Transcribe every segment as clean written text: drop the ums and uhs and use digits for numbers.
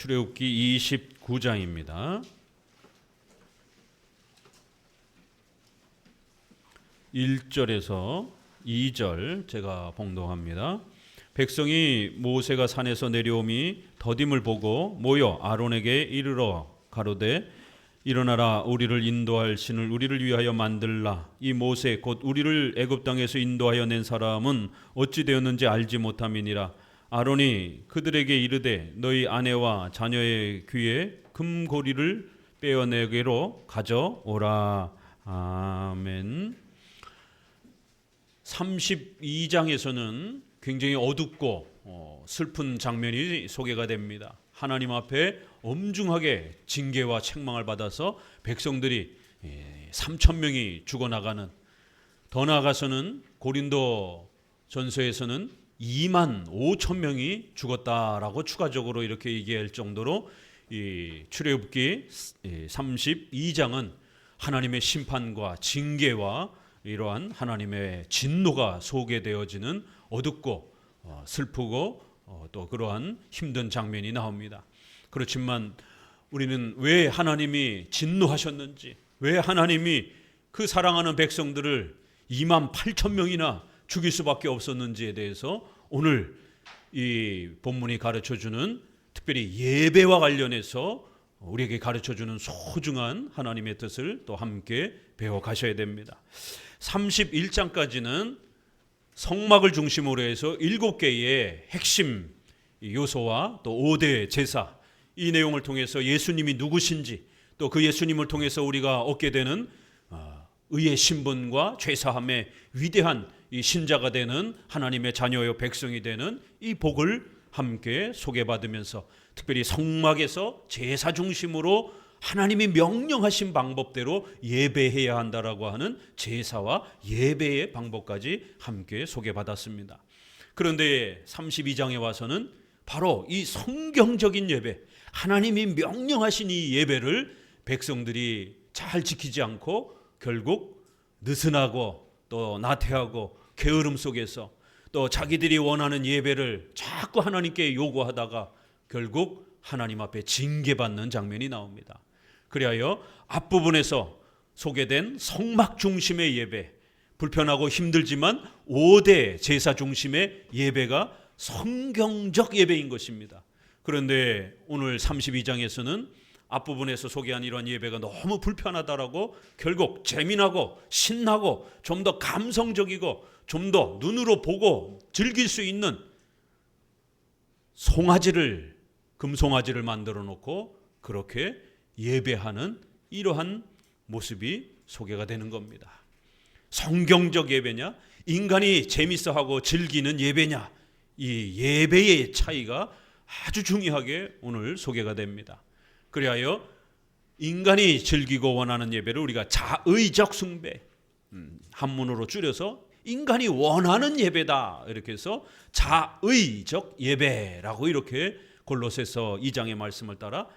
출애굽기 29장입니다. 1절에서 2절 제가 봉독합니다. 백성이 모세가 산에서 내려오미 더딤을 보고 모여 아론에게 이르러 가로되 일어나라, 우리를 인도할 신을 우리를 위하여 만들라. 이 모세 곧 우리를 애굽 땅에서 인도하여 낸 사람은 어찌 되었는지 알지 못함이니라. 아론이 그들에게 이르되 너희 아내와 자녀의 귀에 금고리를 빼어내게로 가져오라. 아멘. 32장에서는 굉장히 어둡고 슬픈 장면이 소개가 됩니다. 하나님 앞에 엄중하게 징계와 책망을 받아서 백성들이 3,000명이 죽어나가는, 더 나아가서는 고린도 전서에서는 25,000명이 죽었다라고 추가적으로 이렇게 얘기할 정도로 이 출애굽기 32장은 하나님의 심판과 징계와 이러한 하나님의 진노가 소개되어지는 어둡고 슬프고 또 그러한 힘든 장면이 나옵니다. 그렇지만 우리는 왜 하나님이 진노하셨는지, 왜 하나님이 그 사랑하는 백성들을 28,000명이나 죽일 수밖에 없었는지에 대해서 오늘 이 본문이 가르쳐주는, 특별히 예배와 관련해서 우리에게 가르쳐주는 소중한 하나님의 뜻을 또 함께 배워 가셔야 됩니다. 31장까지는 성막을 중심으로 해서 7개의 핵심 요소와 또 5대 제사, 이 내용을 통해서 예수님이 누구신지, 또 그 예수님을 통해서 우리가 얻게 되는 의의 신분과 죄사함의 위대한 이 신자가 되는 하나님의 자녀요 백성이 되는 이 복을 함께 소개받으면서, 특별히 성막에서 제사 중심으로 하나님이 명령하신 방법대로 예배해야 한다라고 하는 제사와 예배의 방법까지 함께 소개받았습니다. 그런데 32장에 와서는 바로 이 성경적인 예배, 하나님이 명령하신 이 예배를 백성들이 잘 지키지 않고 결국 느슨하고 또 나태하고 게으름 속에서 또 자기들이 원하는 예배를 자꾸 하나님께 요구하다가 결국 하나님 앞에 징계받는 장면이 나옵니다. 그리하여 앞부분에서 소개된 성막 중심의 예배, 불편하고 힘들지만 5대 제사 중심의 예배가 성경적 예배인 것입니다. 그런데 오늘 32장에서는 앞부분에서 소개한 이러한 예배가 너무 불편하다라고 결국 재미나고 신나고 좀 더 감성적이고 좀 더 눈으로 보고 즐길 수 있는 금송아지를 만들어 놓고 그렇게 예배하는 이러한 모습이 소개가 되는 겁니다. 성경적 예배냐, 인간이 재밌어하고 즐기는 예배냐, 이 예배의 차이가 아주 중요하게 오늘 소개가 됩니다. 그리하여 인간이 즐기고 원하는 예배를 우리가 자의적 숭배, 한문으로 줄여서 인간이 원하는 예배다, 이렇게 해서 자의적 예배라고 이렇게 골로새서 2장의 말씀을 따라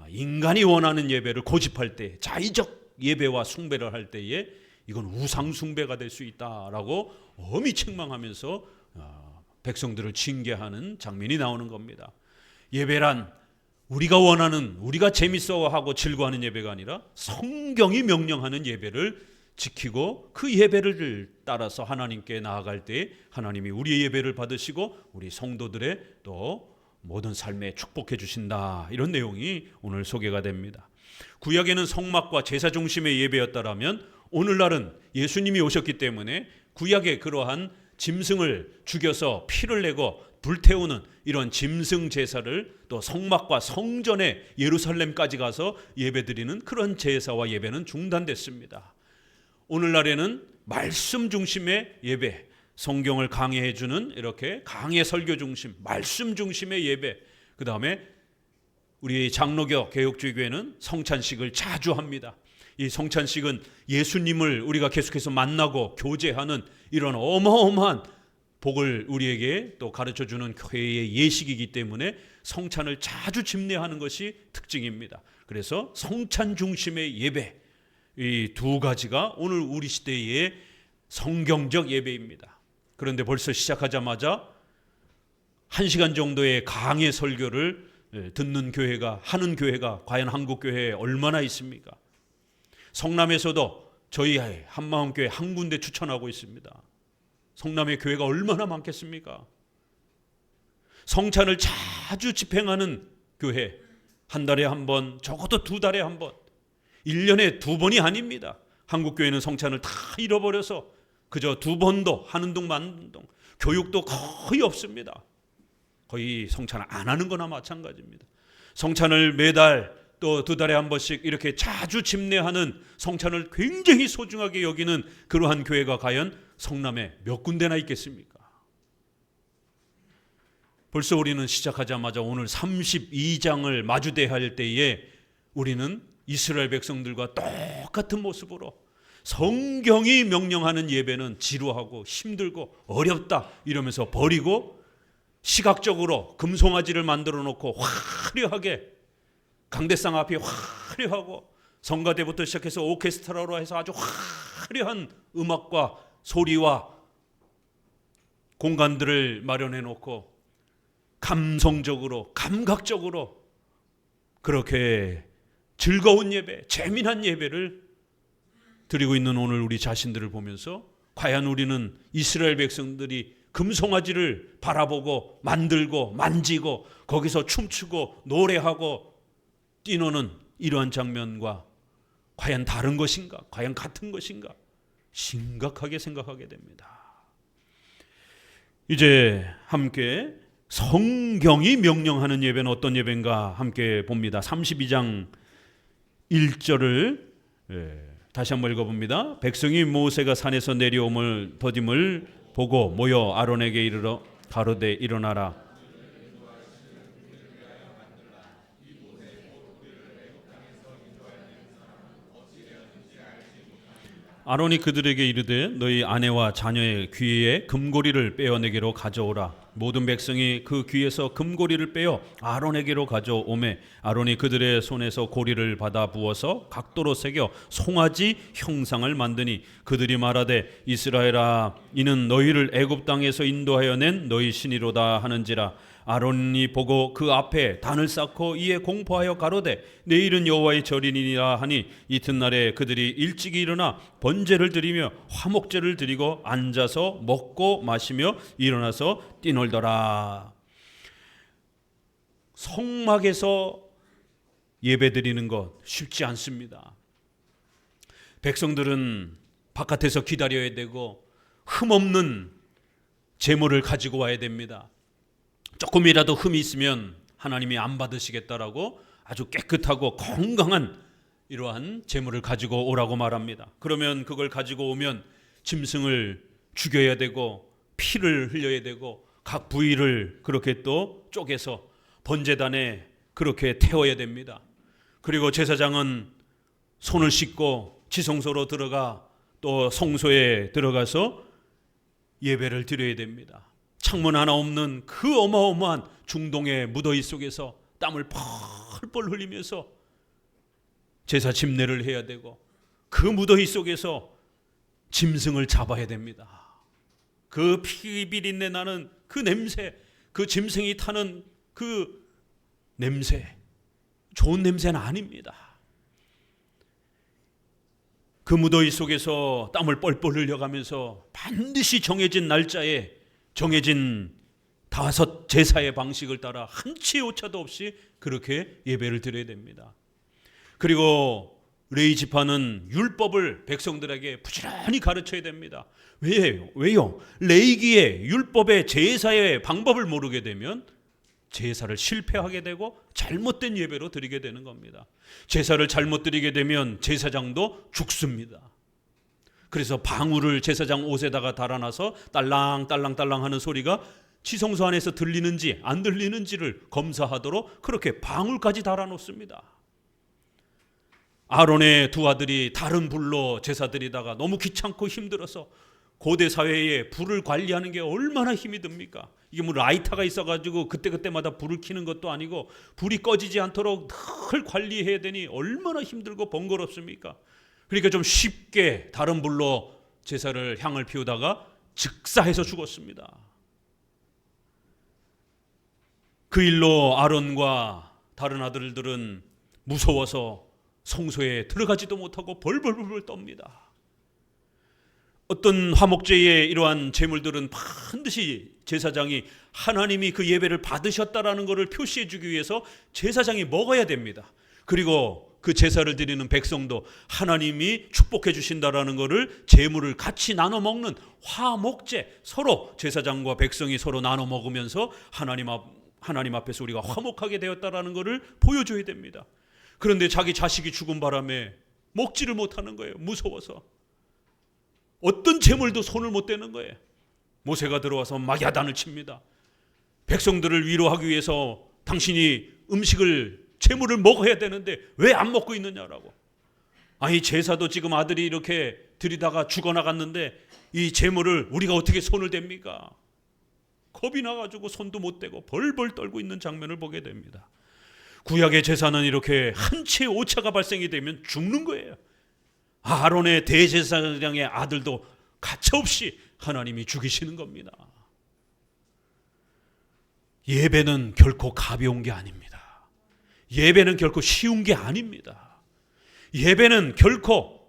인간이 원하는 예배를 고집할 때, 자의적 예배와 숭배를 할 때에 이건 우상 숭배가 될 수 있다라고 엄히 책망하면서 백성들을 징계하는 장면이 나오는 겁니다. 예배란 우리가 원하는, 우리가 재밌어하고 즐거워하는 예배가 아니라 성경이 명령하는 예배를 지키고 그 예배를 따라서 하나님께 나아갈 때 하나님이 우리의 예배를 받으시고 우리 성도들의 또 모든 삶에 축복해 주신다, 이런 내용이 오늘 소개가 됩니다. 구약에는 성막과 제사 중심의 예배였다라면 오늘날은 예수님이 오셨기 때문에 구약의 그러한 짐승을 죽여서 피를 내고 불태우는 이런 짐승 제사를 또 성막과 성전의 예루살렘까지 가서 예배드리는 그런 제사와 예배는 중단됐습니다. 오늘날에는 말씀 중심의 예배, 성경을 강해해 주는 이렇게 강해 설교 중심, 말씀 중심의 예배, 그 다음에 우리 장로교 개혁주의교회는 성찬식을 자주 합니다. 이 성찬식은 예수님을 우리가 계속해서 만나고 교제하는 이런 어마어마한 복을 우리에게 또 가르쳐주는 교회의 예식이기 때문에 성찬을 자주 집례하는 것이 특징입니다. 그래서 성찬 중심의 예배, 이 두 가지가 오늘 우리 시대의 성경적 예배입니다. 그런데 벌써 시작하자마자 1시간 정도의 강의 설교를 듣는 교회가, 하는 교회가 과연 한국 교회에 얼마나 있습니까? 성남에서도 저희 한마음교회 한 군데 추천하고 있습니다. 성남의 교회가 얼마나 많겠습니까? 성찬을 자주 집행하는 교회, 한 달에 한 번, 적어도 두 달에 한 번, 1년에 두 번이 아닙니다. 한국 교회는 성찬을 다 잃어버려서 그저 두 번도 하는 둥 마는 둥, 교육도 거의 없습니다. 거의 성찬을 안 하는 거나 마찬가지입니다. 성찬을 매달 또 두 달에 한 번씩 이렇게 자주 집례하는, 성찬을 굉장히 소중하게 여기는 그러한 교회가 과연 성남에 몇 군데나 있겠습니까? 벌써 우리는 시작하자마자 오늘 32장을 마주대할 때에 우리는 이스라엘 백성들과 똑같은 모습으로 성경이 명령하는 예배는 지루하고 힘들고 어렵다 이러면서 버리고, 시각적으로 금송아지를 만들어 놓고 화려하게 강대상 앞이 화려하고, 성가대부터 시작해서 오케스트라로 해서 아주 화려한 음악과 소리와 공간들을 마련해 놓고 감성적으로, 감각적으로 그렇게 즐거운 예배, 재미난 예배를 드리고 있는 오늘 우리 자신들을 보면서 과연 우리는 이스라엘 백성들이 금송아지를 바라보고 만들고 만지고 거기서 춤추고 노래하고 뛰노는 이러한 장면과 과연 다른 것인가, 과연 같은 것인가, 심각하게 생각하게 됩니다. 이제 함께 성경이 명령하는 예배는 어떤 예배인가 함께 봅니다. 32장 1절을 다시 한번 읽어봅니다. 백성이 모세가 산에서 내려옴을 더딤을 보고 모여 아론에게 이르러 가로되 일어나라. 아론이 그들에게 이르되 너희 아내와 자녀의 귀에 금고리를 빼어내게로 가져오라. 모든 백성이 그 귀에서 금고리를 빼어 아론에게로 가져오매 아론이 그들의 손에서 고리를 받아 부어서 각도로 새겨 송아지 형상을 만드니 그들이 말하되 이스라엘아 이는 너희를 애굽 땅에서 인도하여 낸 너희 신이로다 하는지라. 아론이 보고 그 앞에 단을 쌓고 이에 공포하여 가로되 내일은 여호와의 절이니라 하니 이튿날에 그들이 일찍이 일어나 번제를 드리며 화목제를 드리고 앉아서 먹고 마시며 일어나서 뛰놀더라. 성막에서 예배드리는 것 쉽지 않습니다. 백성들은 바깥에서 기다려야 되고 흠없는 제물을 가지고 와야 됩니다. 조금이라도 흠이 있으면 하나님이 안 받으시겠다라고 아주 깨끗하고 건강한 이러한 제물을 가지고 오라고 말합니다. 그러면 그걸 가지고 오면 짐승을 죽여야 되고 피를 흘려야 되고 각 부위를 그렇게 또 쪼개서 번제단에 그렇게 태워야 됩니다. 그리고 제사장은 손을 씻고 지성소로 들어가 또 성소에 들어가서 예배를 드려야 됩니다. 창문 하나 없는 그 어마어마한 중동의 무더위 속에서 땀을 펄펄 흘리면서 제사 집례를 해야 되고 그 무더위 속에서 짐승을 잡아야 됩니다. 그 피비린내 나는 그 냄새, 그 짐승이 타는 그 냄새, 좋은 냄새는 아닙니다. 그 무더위 속에서 땀을 뻘뻘 흘려가면서 반드시 정해진 날짜에 정해진 5 제사의 방식을 따라 한치의 오차도 없이 그렇게 예배를 드려야 됩니다. 그리고 레위 지파는 율법을 백성들에게 부지런히 가르쳐야 됩니다. 왜요? 레위기의 율법의 제사의 방법을 모르게 되면 제사를 실패하게 되고 잘못된 예배로 드리게 되는 겁니다. 제사를 잘못 드리게 되면 제사장도 죽습니다. 그래서 방울을 제사장 옷에다가 달아놔서 딸랑딸랑딸랑 하는 소리가 지성소 안에서 들리는지 안 들리는지를 검사하도록 그렇게 방울까지 달아놓습니다. 아론의 두 아들이 다른 불로 제사 드리다가 너무 귀찮고 힘들어서, 고대 사회에 불을 관리하는 게 얼마나 힘이 듭니까? 이게 뭐 라이터가 있어가지고 그때그때마다 불을 켜는 것도 아니고 불이 꺼지지 않도록 늘 관리해야 되니 얼마나 힘들고 번거롭습니까? 그러니까 좀 쉽게 다른 불로 제사를 향을 피우다가 즉사해서 죽었습니다. 그 일로 아론과 다른 아들들은 무서워서 성소에 들어가지도 못하고 벌벌벌 떱니다. 어떤 화목제의 이러한 제물들은 반드시 제사장이 하나님이 그 예배를 받으셨다라는 것을 표시해 주기 위해서 제사장이 먹어야 됩니다. 그리고 그 제사를 드리는 백성도 하나님이 축복해 주신다라는 것을 제물을 같이 나눠 먹는 화목제, 서로 제사장과 백성이 서로 나눠 먹으면서 하나님 앞에서 우리가 화목하게 되었다라는 것을 보여줘야 됩니다. 그런데 자기 자식이 죽은 바람에 먹지를 못하는 거예요. 무서워서. 어떤 제물도 손을 못 대는 거예요. 모세가 들어와서 막 야단을 칩니다. 백성들을 위로하기 위해서 당신이 제물을 먹어야 되는데 왜 안 먹고 있느냐라고. 아니, 제사도 지금 아들이 이렇게 드리다가 죽어나갔는데 이 제물을 우리가 어떻게 손을 댑니까? 겁이 나가지고 손도 못 대고 벌벌 떨고 있는 장면을 보게 됩니다. 구약의 제사는 이렇게 한 채의 오차가 발생이 되면 죽는 거예요. 아론의 대제사장의 아들도 가차없이 하나님이 죽이시는 겁니다. 예배는 결코 가벼운 게 아닙니다. 예배는 결코 쉬운 게 아닙니다. 예배는 결코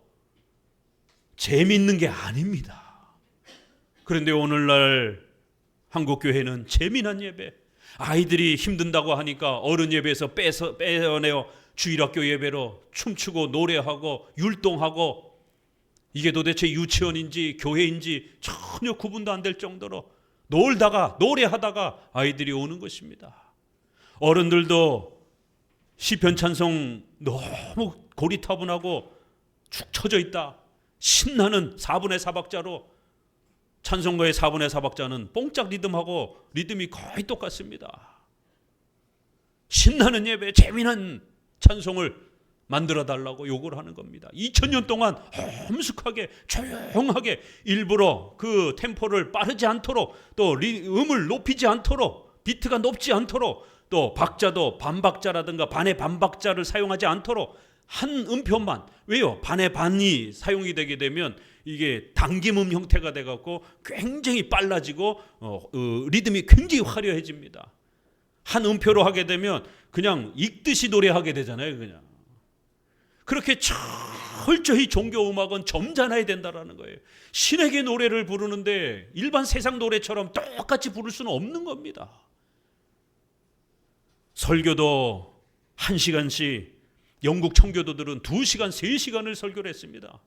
재밌는 게 아닙니다. 그런데 오늘날 한국교회는 재미난 예배, 아이들이 힘든다고 하니까 어른 예배에서 빼어내어 주일학교 예배로 춤추고 노래하고 율동하고, 이게 도대체 유치원인지 교회인지 전혀 구분도 안 될 정도로 놀다가 노래하다가 아이들이 오는 것입니다. 어른들도 시편 찬송 너무 고리타분하고 축 처져 있다. 신나는 4분의 4박자로, 찬송가의 4분의 4박자는 뽕짝 리듬하고 리듬이 거의 똑같습니다. 신나는 예배, 재미난 찬송을 만들어 달라고 요구를 하는 겁니다. 2000년 동안 험숙하게 조용하게 일부러 그 템포를 빠르지 않도록, 또 음을 높이지 않도록, 비트가 높지 않도록, 또 박자도 반박자라든가 반의 반박자를 사용하지 않도록 한 음표만, 왜요? 반의 반이 사용이 되게 되면 이게 당김음 형태가 돼갖고 굉장히 빨라지고 리듬이 굉장히 화려해집니다. 한 음표로 하게 되면 그냥 읽듯이 노래하게 되잖아요. 그냥 그렇게 철저히 종교 음악은 점잖아야 된다라는 거예요. 신에게 노래를 부르는데 일반 세상 노래처럼 똑같이 부를 수는 없는 겁니다. 설교도 1시간씩, 영국 청교도들은 2시간, 3시간을 설교를 했습니다.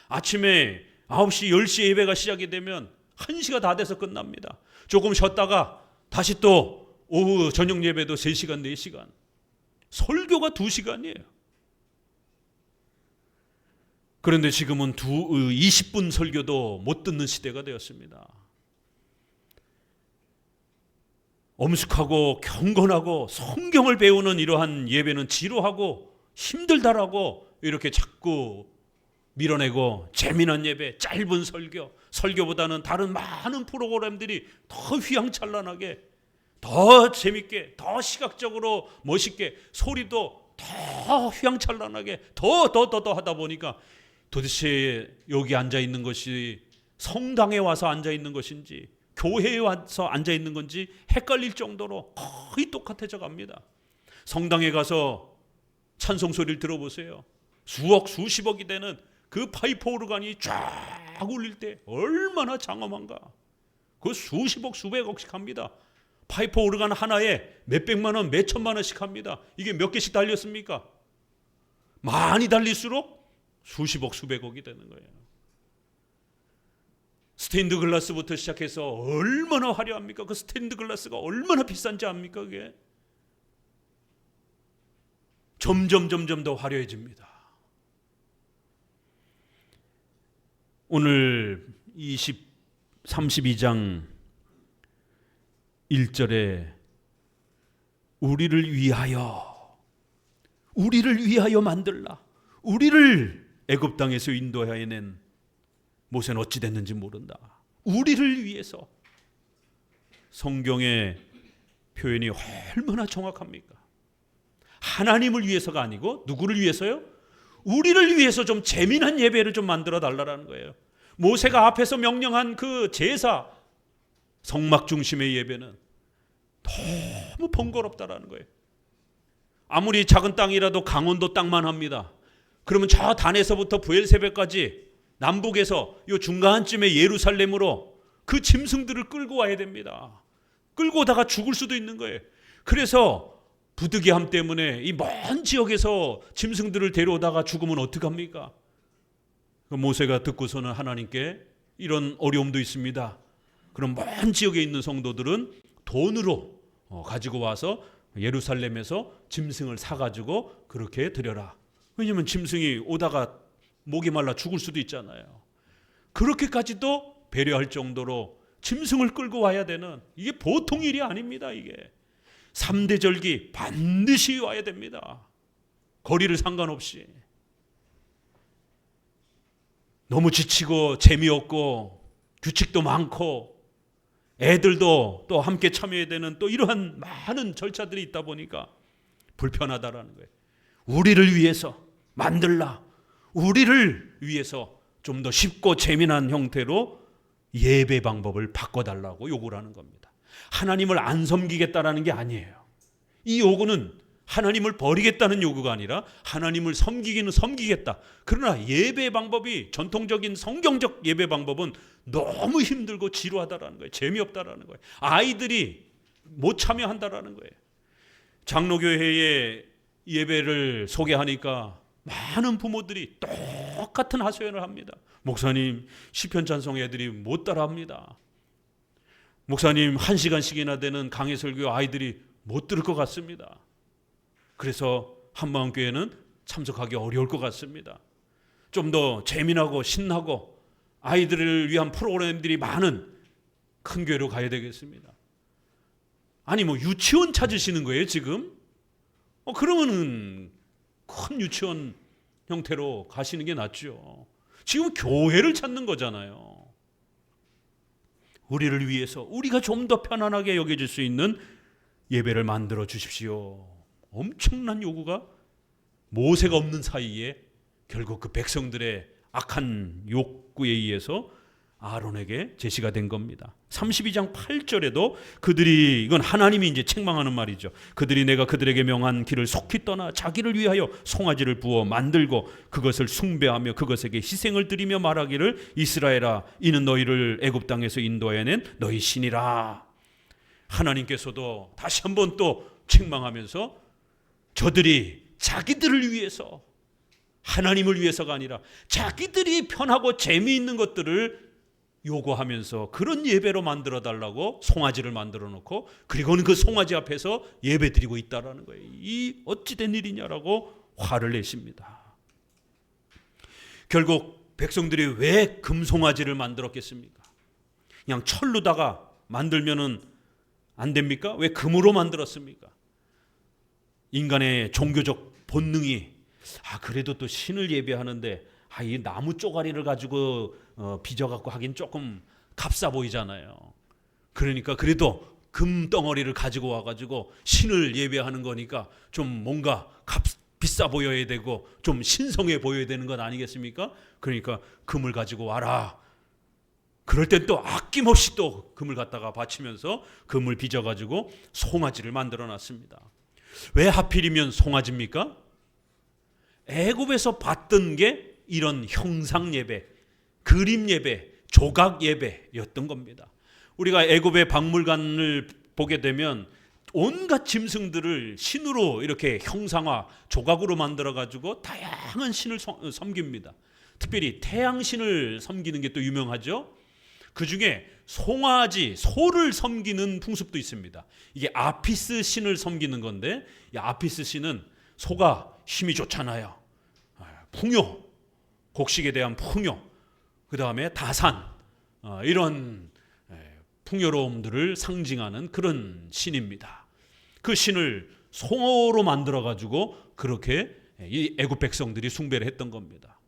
아침에 9시, 10시에 예배가 시작이 되면 1시가 다 돼서 끝납니다. 조금 쉬었다가 다시 또 오후 저녁 예배도 3시간, 4시간. 설교가 2시간이에요. 그런데 지금은 20분 설교도 못 듣는 시대가 되었습니다. 엄숙하고 경건하고 성경을 배우는 이러한 예배는 지루하고 힘들다라고 이렇게 자꾸 밀어내고, 재미난 예배, 짧은 설교보다는 다른 많은 프로그램들이 더 휘황찬란하게, 더 재밌게, 더 시각적으로 멋있게, 소리도 더 휘황찬란하게 더 하다 보니까 도대체 여기 앉아 있는 것이 성당에 와서 앉아 있는 것인지 교회에 와서 앉아 있는 건지 헷갈릴 정도로 거의 똑같아져 갑니다. 성당에 가서 찬송 소리를 들어보세요. 수억 수십억이 되는 그 파이프 오르간이 쫙 울릴 때 얼마나 장엄한가. 그 수십억 수백억씩 합니다. 파이프 오르간 하나에 몇백만 원, 몇천만 원씩 합니다. 이게 몇 개씩 달렸습니까? 많이 달릴수록 수십억 수백억이 되는 거예요. 스테인드 글라스부터 시작해서 얼마나 화려합니까? 그 스테인드 글라스가 얼마나 비싼지 압니까? 그게 점점 더 화려해집니다. 오늘 32장 1절에 우리를 위하여 만들라, 우리를 애굽 땅에서 인도해낸 모세는 어찌 됐는지 모른다. 우리를 위해서. 성경의 표현이 얼마나 정확합니까? 하나님을 위해서가 아니고 누구를 위해서요? 우리를 위해서 좀 재미난 예배를 좀 만들어 달라는 거예요. 모세가 앞에서 명령한 그 제사, 성막 중심의 예배는 너무 번거롭다라는 거예요. 아무리 작은 땅이라도 강원도 땅만 합니다. 그러면 저 단에서부터 브엘세베까지 남북에서 요 중간쯤에 예루살렘으로 그 짐승들을 끌고 와야 됩니다. 끌고 오다가 죽을 수도 있는 거예요. 그래서 부득이함 때문에 이 먼 지역에서 짐승들을 데려오다가 죽으면 어떡합니까? 모세가 듣고서는 하나님께 이런 어려움도 있습니다. 그럼 먼 지역에 있는 성도들은 돈으로 가지고 와서 예루살렘에서 짐승을 사가지고 그렇게 드려라. 왜냐하면 짐승이 오다가 목이 말라 죽을 수도 있잖아요. 그렇게까지도 배려할 정도로 짐승을 끌고 와야 되는, 이게 보통 일이 아닙니다. 이게 3대 절기 반드시 와야 됩니다. 거리를 상관없이. 너무 지치고 재미없고 규칙도 많고 애들도 또 함께 참여해야 되는 또 이러한 많은 절차들이 있다 보니까 불편하다라는 거예요. 우리를 위해서 만들라. 우리를 위해서 좀 더 쉽고 재미난 형태로 예배 방법을 바꿔달라고 요구를 하는 겁니다. 하나님을 안 섬기겠다라는 게 아니에요. 이 요구는 하나님을 버리겠다는 요구가 아니라 하나님을 섬기기는 섬기겠다. 그러나 예배 방법이, 전통적인 성경적 예배 방법은 너무 힘들고 지루하다라는 거예요. 재미없다라는 거예요. 아이들이 못 참여한다라는 거예요. 장로교회의 예배를 소개하니까 많은 부모들이 똑같은 하소연을 합니다. 목사님, 시편 찬송 애들이 못 따라합니다. 목사님, 1시간씩이나 되는 강해 설교 아이들이 못 들을 것 같습니다. 그래서 한마음교회는 참석하기 어려울 것 같습니다. 좀 더 재미나고 신나고 아이들을 위한 프로그램들이 많은 큰 교회로 가야 되겠습니다. 아니 뭐 유치원 찾으시는 거예요 지금? 그러면은 큰 유치원 형태로 가시는 게 낫죠. 지금 교회를 찾는 거잖아요. 우리를 위해서, 우리가 좀 더 편안하게 여겨질 수 있는 예배를 만들어 주십시오. 엄청난 요구가 모세가 없는 사이에 결국 그 백성들의 악한 욕구에 의해서 아론에게 제시가 된 겁니다. 32장 8절에도 그들이, 이건 하나님이 이제 책망하는 말이죠. 그들이 내가 그들에게 명한 길을 속히 떠나 자기를 위하여 송아지를 부어 만들고 그것을 숭배하며 그것에게 희생을 드리며 말하기를 이스라엘아 이는 너희를 애굽 땅에서 인도해낸 너희 신이라. 하나님께서도 다시 한번 또 책망하면서 저들이 자기들을 위해서, 하나님을 위해서가 아니라 자기들이 편하고 재미있는 것들을 요구하면서 그런 예배로 만들어 달라고 송아지를 만들어 놓고 그리고는 그 송아지 앞에서 예배 드리고 있다라는 거예요. 이 어찌 된 일이냐라고 화를 내십니다. 결국 백성들이 왜 금송아지를 만들었겠습니까? 그냥 철로다가 만들면은 안 됩니까? 왜 금으로 만들었습니까? 인간의 종교적 본능이 그래도 또 신을 예배하는데 이 나무 쪼가리를 가지고 빚어갖고 하긴 조금 값싸 보이잖아요. 그러니까 그래도 금덩어리를 가지고 와가지고 신을 예배하는 거니까 좀 뭔가 비싸 보여야 되고 좀 신성해 보여야 되는 건 아니겠습니까? 그러니까 금을 가지고 와라. 그럴 땐 또 아낌없이 또 금을 갖다가 바치면서 금을 빚어가지고 송아지를 만들어 놨습니다. 왜 하필이면 송아지입니까? 애굽에서 봤던 게 이런 형상 예배, 그림 예배, 조각 예배였던 겁니다. 우리가 애굽의 박물관을 보게 되면 온갖 짐승들을 신으로 이렇게 형상화, 조각으로 만들어 가지고 다양한 신을 섬깁니다. 특별히 태양신을 섬기는 게 또 유명하죠. 그 중에 송아지, 소를 섬기는 풍습도 있습니다. 이게 아피스 신을 섬기는 건데, 이 아피스 신은 소가 힘이 좋잖아요. 풍요, 곡식에 대한 풍요, 그 다음에 다산, 이런 풍요로움들을 상징하는 그런 신입니다. 그 신을 송어로 만들어 가지고 그렇게 이 애굽 백성들이 숭배를 했던 겁니다.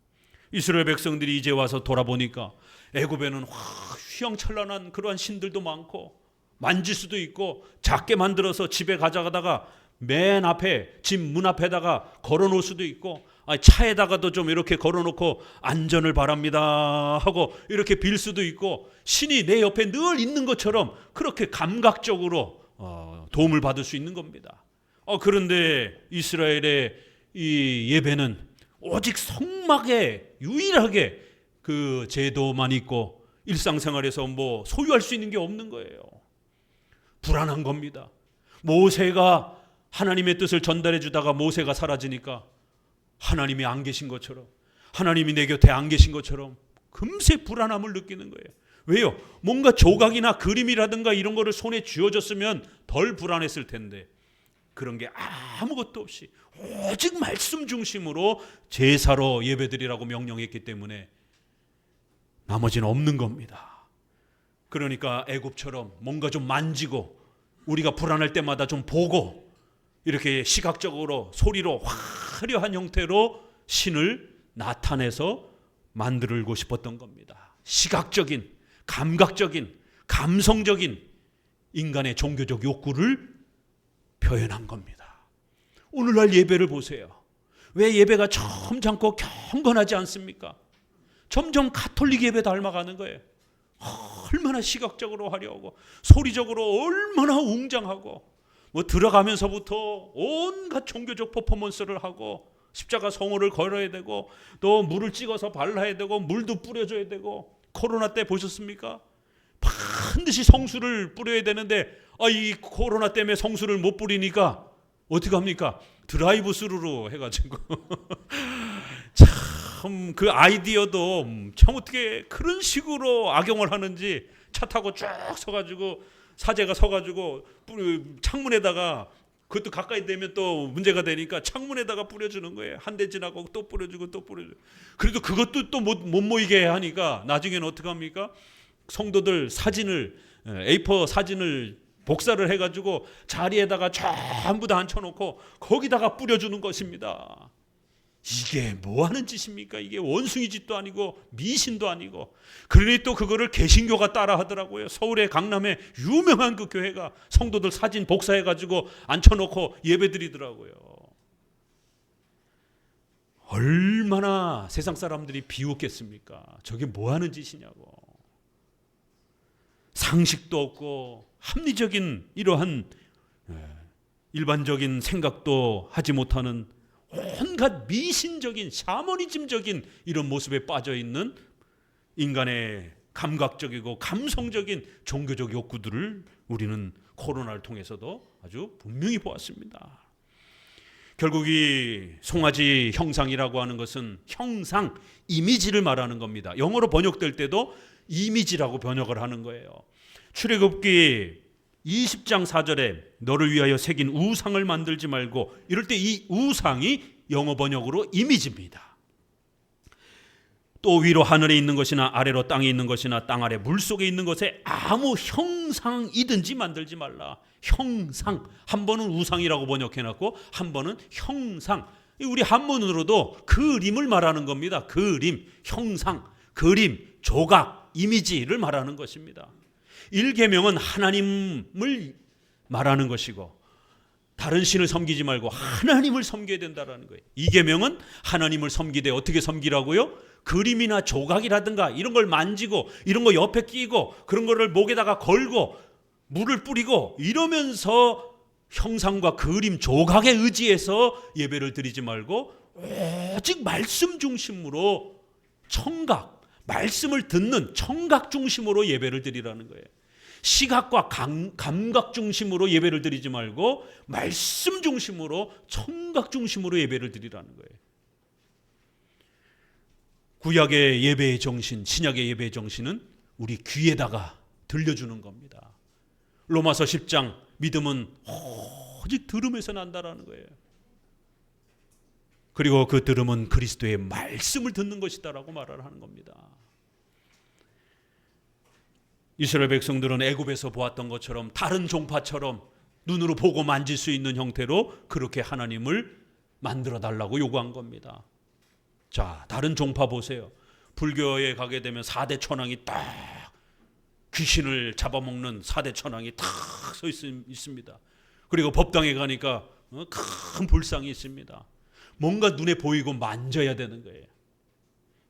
이스라엘 백성들이 이제 와서 돌아보니까 애굽에는 휘황찬란한 그러한 신들도 많고 만질 수도 있고 작게 만들어서 집에 가져가다가 맨 앞에 집 문 앞에다가 걸어놓을 수도 있고 차에다가도 좀 이렇게 걸어놓고 안전을 바랍니다 하고 이렇게 빌 수도 있고 신이 내 옆에 늘 있는 것처럼 그렇게 감각적으로 도움을 받을 수 있는 겁니다. 그런데 이스라엘의 이 예배는 오직 성막에 유일하게 그 제도만 있고 일상생활에서 뭐 소유할 수 있는 게 없는 거예요. 불안한 겁니다. 모세가 하나님의 뜻을 전달해 주다가 모세가 사라지니까 하나님이 안 계신 것처럼, 하나님이 내 곁에 안 계신 것처럼 금세 불안함을 느끼는 거예요. 왜요? 뭔가 조각이나 그림이라든가 이런 거를 손에 쥐어줬으면 덜 불안했을 텐데 그런 게 아무것도 없이 오직 말씀 중심으로 제사로 예배드리라고 명령했기 때문에 나머지는 없는 겁니다. 그러니까 애굽처럼 뭔가 좀 만지고 우리가 불안할 때마다 좀 보고 이렇게 시각적으로 소리로 화려한 형태로 신을 나타내서 만들고 싶었던 겁니다. 시각적인, 감각적인, 감성적인 인간의 종교적 욕구를 표현한 겁니다. 오늘날 예배를 보세요. 왜 예배가 점잖고 경건하지 않습니까? 점점 가톨릭 예배 닮아가는 거예요. 얼마나 시각적으로 화려하고 소리적으로 얼마나 웅장하고 뭐 들어가면서부터 온갖 종교적 퍼포먼스를 하고 십자가 성호를 걸어야 되고 또 물을 찍어서 발라야 되고 물도 뿌려줘야 되고 코로나 때 보셨습니까? 반드시 성수를 뿌려야 되는데 이 코로나 때문에 성수를 못 뿌리니까 어떻게 합니까? 드라이브 스루로 해가지고 참 그 아이디어도 참 어떻게 그런 식으로 악용을 하는지 차 타고 쭉 서가지고 사제가 서가지고 창문에다가 그것도 가까이 되면 또 문제가 되니까 창문에다가 뿌려주는 거예요. 한 대 지나고 또 뿌려주고 또 뿌려주고. 그래도 그것도 또 못 모이게 하니까 나중에는 어떻게 합니까? 성도들 사진을 A4 사진을 복사를 해가지고 자리에다가 전부 다 앉혀놓고 거기다가 뿌려주는 것입니다. 이게 뭐 하는 짓입니까? 이게 원숭이 짓도 아니고 미신도 아니고. 그러니 또 그거를 개신교가 따라 하더라고요. 서울의 강남에 유명한 그 교회가 성도들 사진 복사해가지고 앉혀놓고 예배드리더라고요. 얼마나 세상 사람들이 비웃겠습니까? 저게 뭐 하는 짓이냐고. 상식도 없고 합리적인 이러한 일반적인 생각도 하지 못하는 온갖 미신적인 샤머니즘적인 이런 모습에 빠져있는 인간의 감각적이고 감성적인 종교적 욕구들을 우리는 코로나를 통해서도 아주 분명히 보았습니다. 결국 이 송아지 형상이라고 하는 것은 형상, 이미지를 말하는 겁니다. 영어로 번역될 때도 이미지라고 번역을 하는 거예요. 출애굽기 20장 4절에 너를 위하여 새긴 우상을 만들지 말고, 이럴 때 이 우상이 영어 번역으로 이미지입니다. 또 위로 하늘에 있는 것이나 아래로 땅에 있는 것이나 땅 아래 물속에 있는 것에 아무 형상이든지 만들지 말라. 형상, 한 번은 우상이라고 번역해놨고 한 번은 형상. 우리 한문으로도 그림을 말하는 겁니다. 그림, 형상, 그림, 조각, 이미지를 말하는 것입니다. 1계명은 하나님을 말하는 것이고 다른 신을 섬기지 말고 하나님을 섬겨야 된다는 거예요. 2계명은 하나님을 섬기되 어떻게 섬기라고요? 그림이나 조각이라든가 이런 걸 만지고 이런 거 옆에 끼고 그런 거를 목에다가 걸고 물을 뿌리고 이러면서 형상과 그림, 조각에 의지해서 예배를 드리지 말고 오직 말씀 중심으로 청각, 말씀을 듣는 청각 중심으로 예배를 드리라는 거예요. 시각과 감각 중심으로 예배를 드리지 말고 말씀 중심으로 청각 중심으로 예배를 드리라는 거예요. 구약의 예배의 정신, 신약의 예배의 정신은 우리 귀에다가 들려주는 겁니다. 로마서 10장 믿음은 오직 들음에서 난다라는 거예요. 그리고 그 들음은 그리스도의 말씀을 듣는 것이다라고 말을 하는 겁니다. 이스라엘 백성들은 애굽에서 보았던 것처럼 다른 종파처럼 눈으로 보고 만질 수 있는 형태로 그렇게 하나님을 만들어 달라고 요구한 겁니다. 자, 다른 종파 보세요. 불교에 가게 되면 4대 천왕이 딱 귀신을 잡아먹는 4대 천왕이 딱 서 있습니다. 그리고 법당에 가니까 큰 불상이 있습니다. 뭔가 눈에 보이고 만져야 되는 거예요.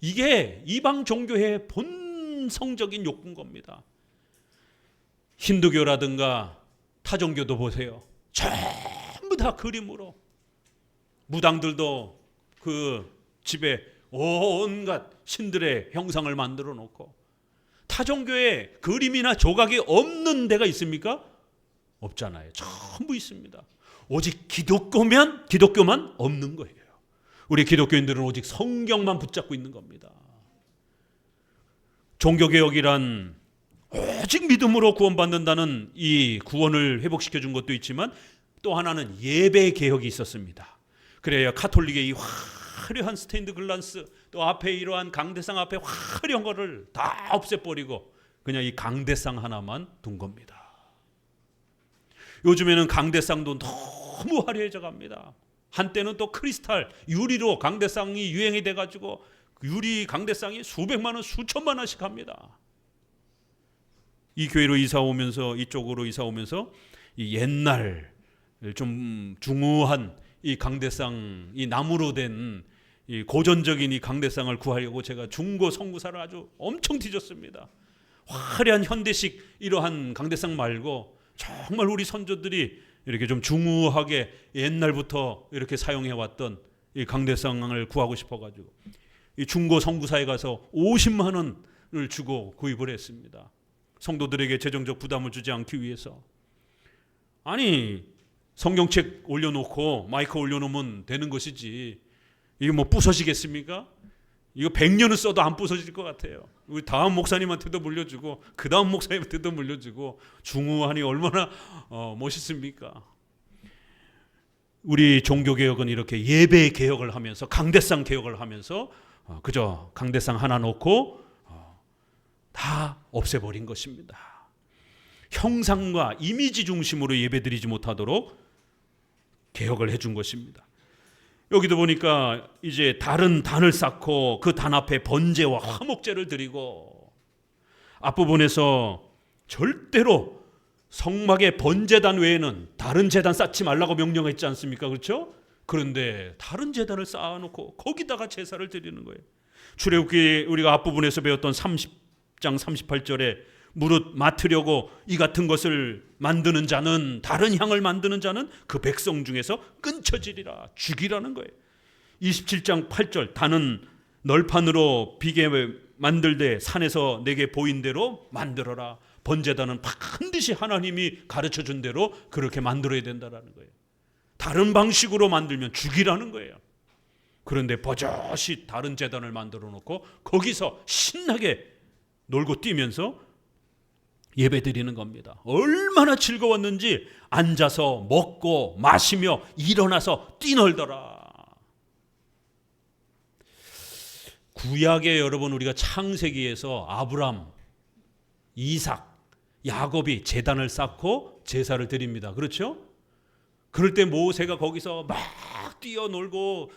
이게 이방 종교의 본성적인 욕구인 겁니다. 힌두교라든가 타종교도 보세요. 전부 다 그림으로. 무당들도 그 집에 온갖 신들의 형상을 만들어 놓고. 타종교에 그림이나 조각이 없는 데가 있습니까? 없잖아요. 전부 있습니다. 오직 기독교만 없는 거예요. 우리 기독교인들은 오직 성경만 붙잡고 있는 겁니다. 종교개혁이란 오직 믿음으로 구원받는다는 이 구원을 회복시켜 준 것도 있지만 또 하나는 예배개혁이 있었습니다. 그래야 카톨릭의 이 화려한 스테인드 글라스, 또 앞에 이러한 강대상 앞에 화려한 거를 다 없애버리고 그냥 이 강대상 하나만 둔 겁니다. 요즘에는 강대상도 너무 화려해져 갑니다. 한때는 또 크리스탈, 유리로 강대상이 유행이 돼가지고 유리 강대상이 수백만 원, 수천만 원씩 합니다. 이 교회로 이사 오면서, 이쪽으로 이사 오면서 이 옛날 좀 중후한 이 강대상, 이 나무로 된 이 고전적인 이 강대상을 구하려고 제가 중고 성구사를 아주 엄청 뒤졌습니다. 화려한 현대식 이러한 강대상 말고 정말 우리 선조들이 이렇게 좀 중후하게 옛날부터 이렇게 사용해왔던 이 강대상을 구하고 싶어가지고 이 중고 성구사에 가서 50만 원을 주고 구입을 했습니다. 성도들에게 재정적 부담을 주지 않기 위해서. 아니, 성경책 올려놓고 마이크 올려놓으면 되는 것이지 이게 뭐 부서지겠습니까? 이거 100년을 써도 안 부서질 것 같아요. 우리 다음 목사님한테도 물려주고 그 다음 목사님한테도 물려주고 중후하니 얼마나 멋있습니까? 우리 종교개혁은 이렇게 예배개혁을 하면서 강대상 개혁을 하면서 그저 강대상 하나 놓고 다 없애버린 것입니다. 형상과 이미지 중심으로 예배드리지 못하도록 개혁을 해준 것입니다. 여기도 보니까 이제 다른 단을 쌓고 그 단 앞에 번제와 화목제를 드리고 앞부분에서 절대로 성막의 번제단 외에는 다른 제단 쌓지 말라고 명령했지 않습니까? 그렇죠? 그런데 다른 제단을 쌓아놓고 거기다가 제사를 드리는 거예요. 출애굽기 우리가 앞부분에서 배웠던 30장 38절에 무릇 맡으려고 이 같은 것을 만드는 자는, 다른 향을 만드는 자는 그 백성 중에서 끊쳐지리라, 죽이라는 거예요. 27장 8절 단은 널판으로 비게 만들되 산에서 내게 보인 대로 만들어라. 번제단은 반드시 하나님이 가르쳐준 대로 그렇게 만들어야 된다는 거예요. 다른 방식으로 만들면 죽이라는 거예요. 그런데 버젓이 다른 제단을 만들어 놓고 거기서 신나게 놀고 뛰면서 예배드리는 겁니다. 얼마나 즐거웠는지 앉아서 먹고 마시며 일어나서 뛰놀더라. 구약에 여러분 우리가 창세기에서 아브람, 이삭, 야곱이 제단을 쌓고 제사를 드립니다. 그렇죠? 그럴 때 모세가 거기서 막 뛰어놀고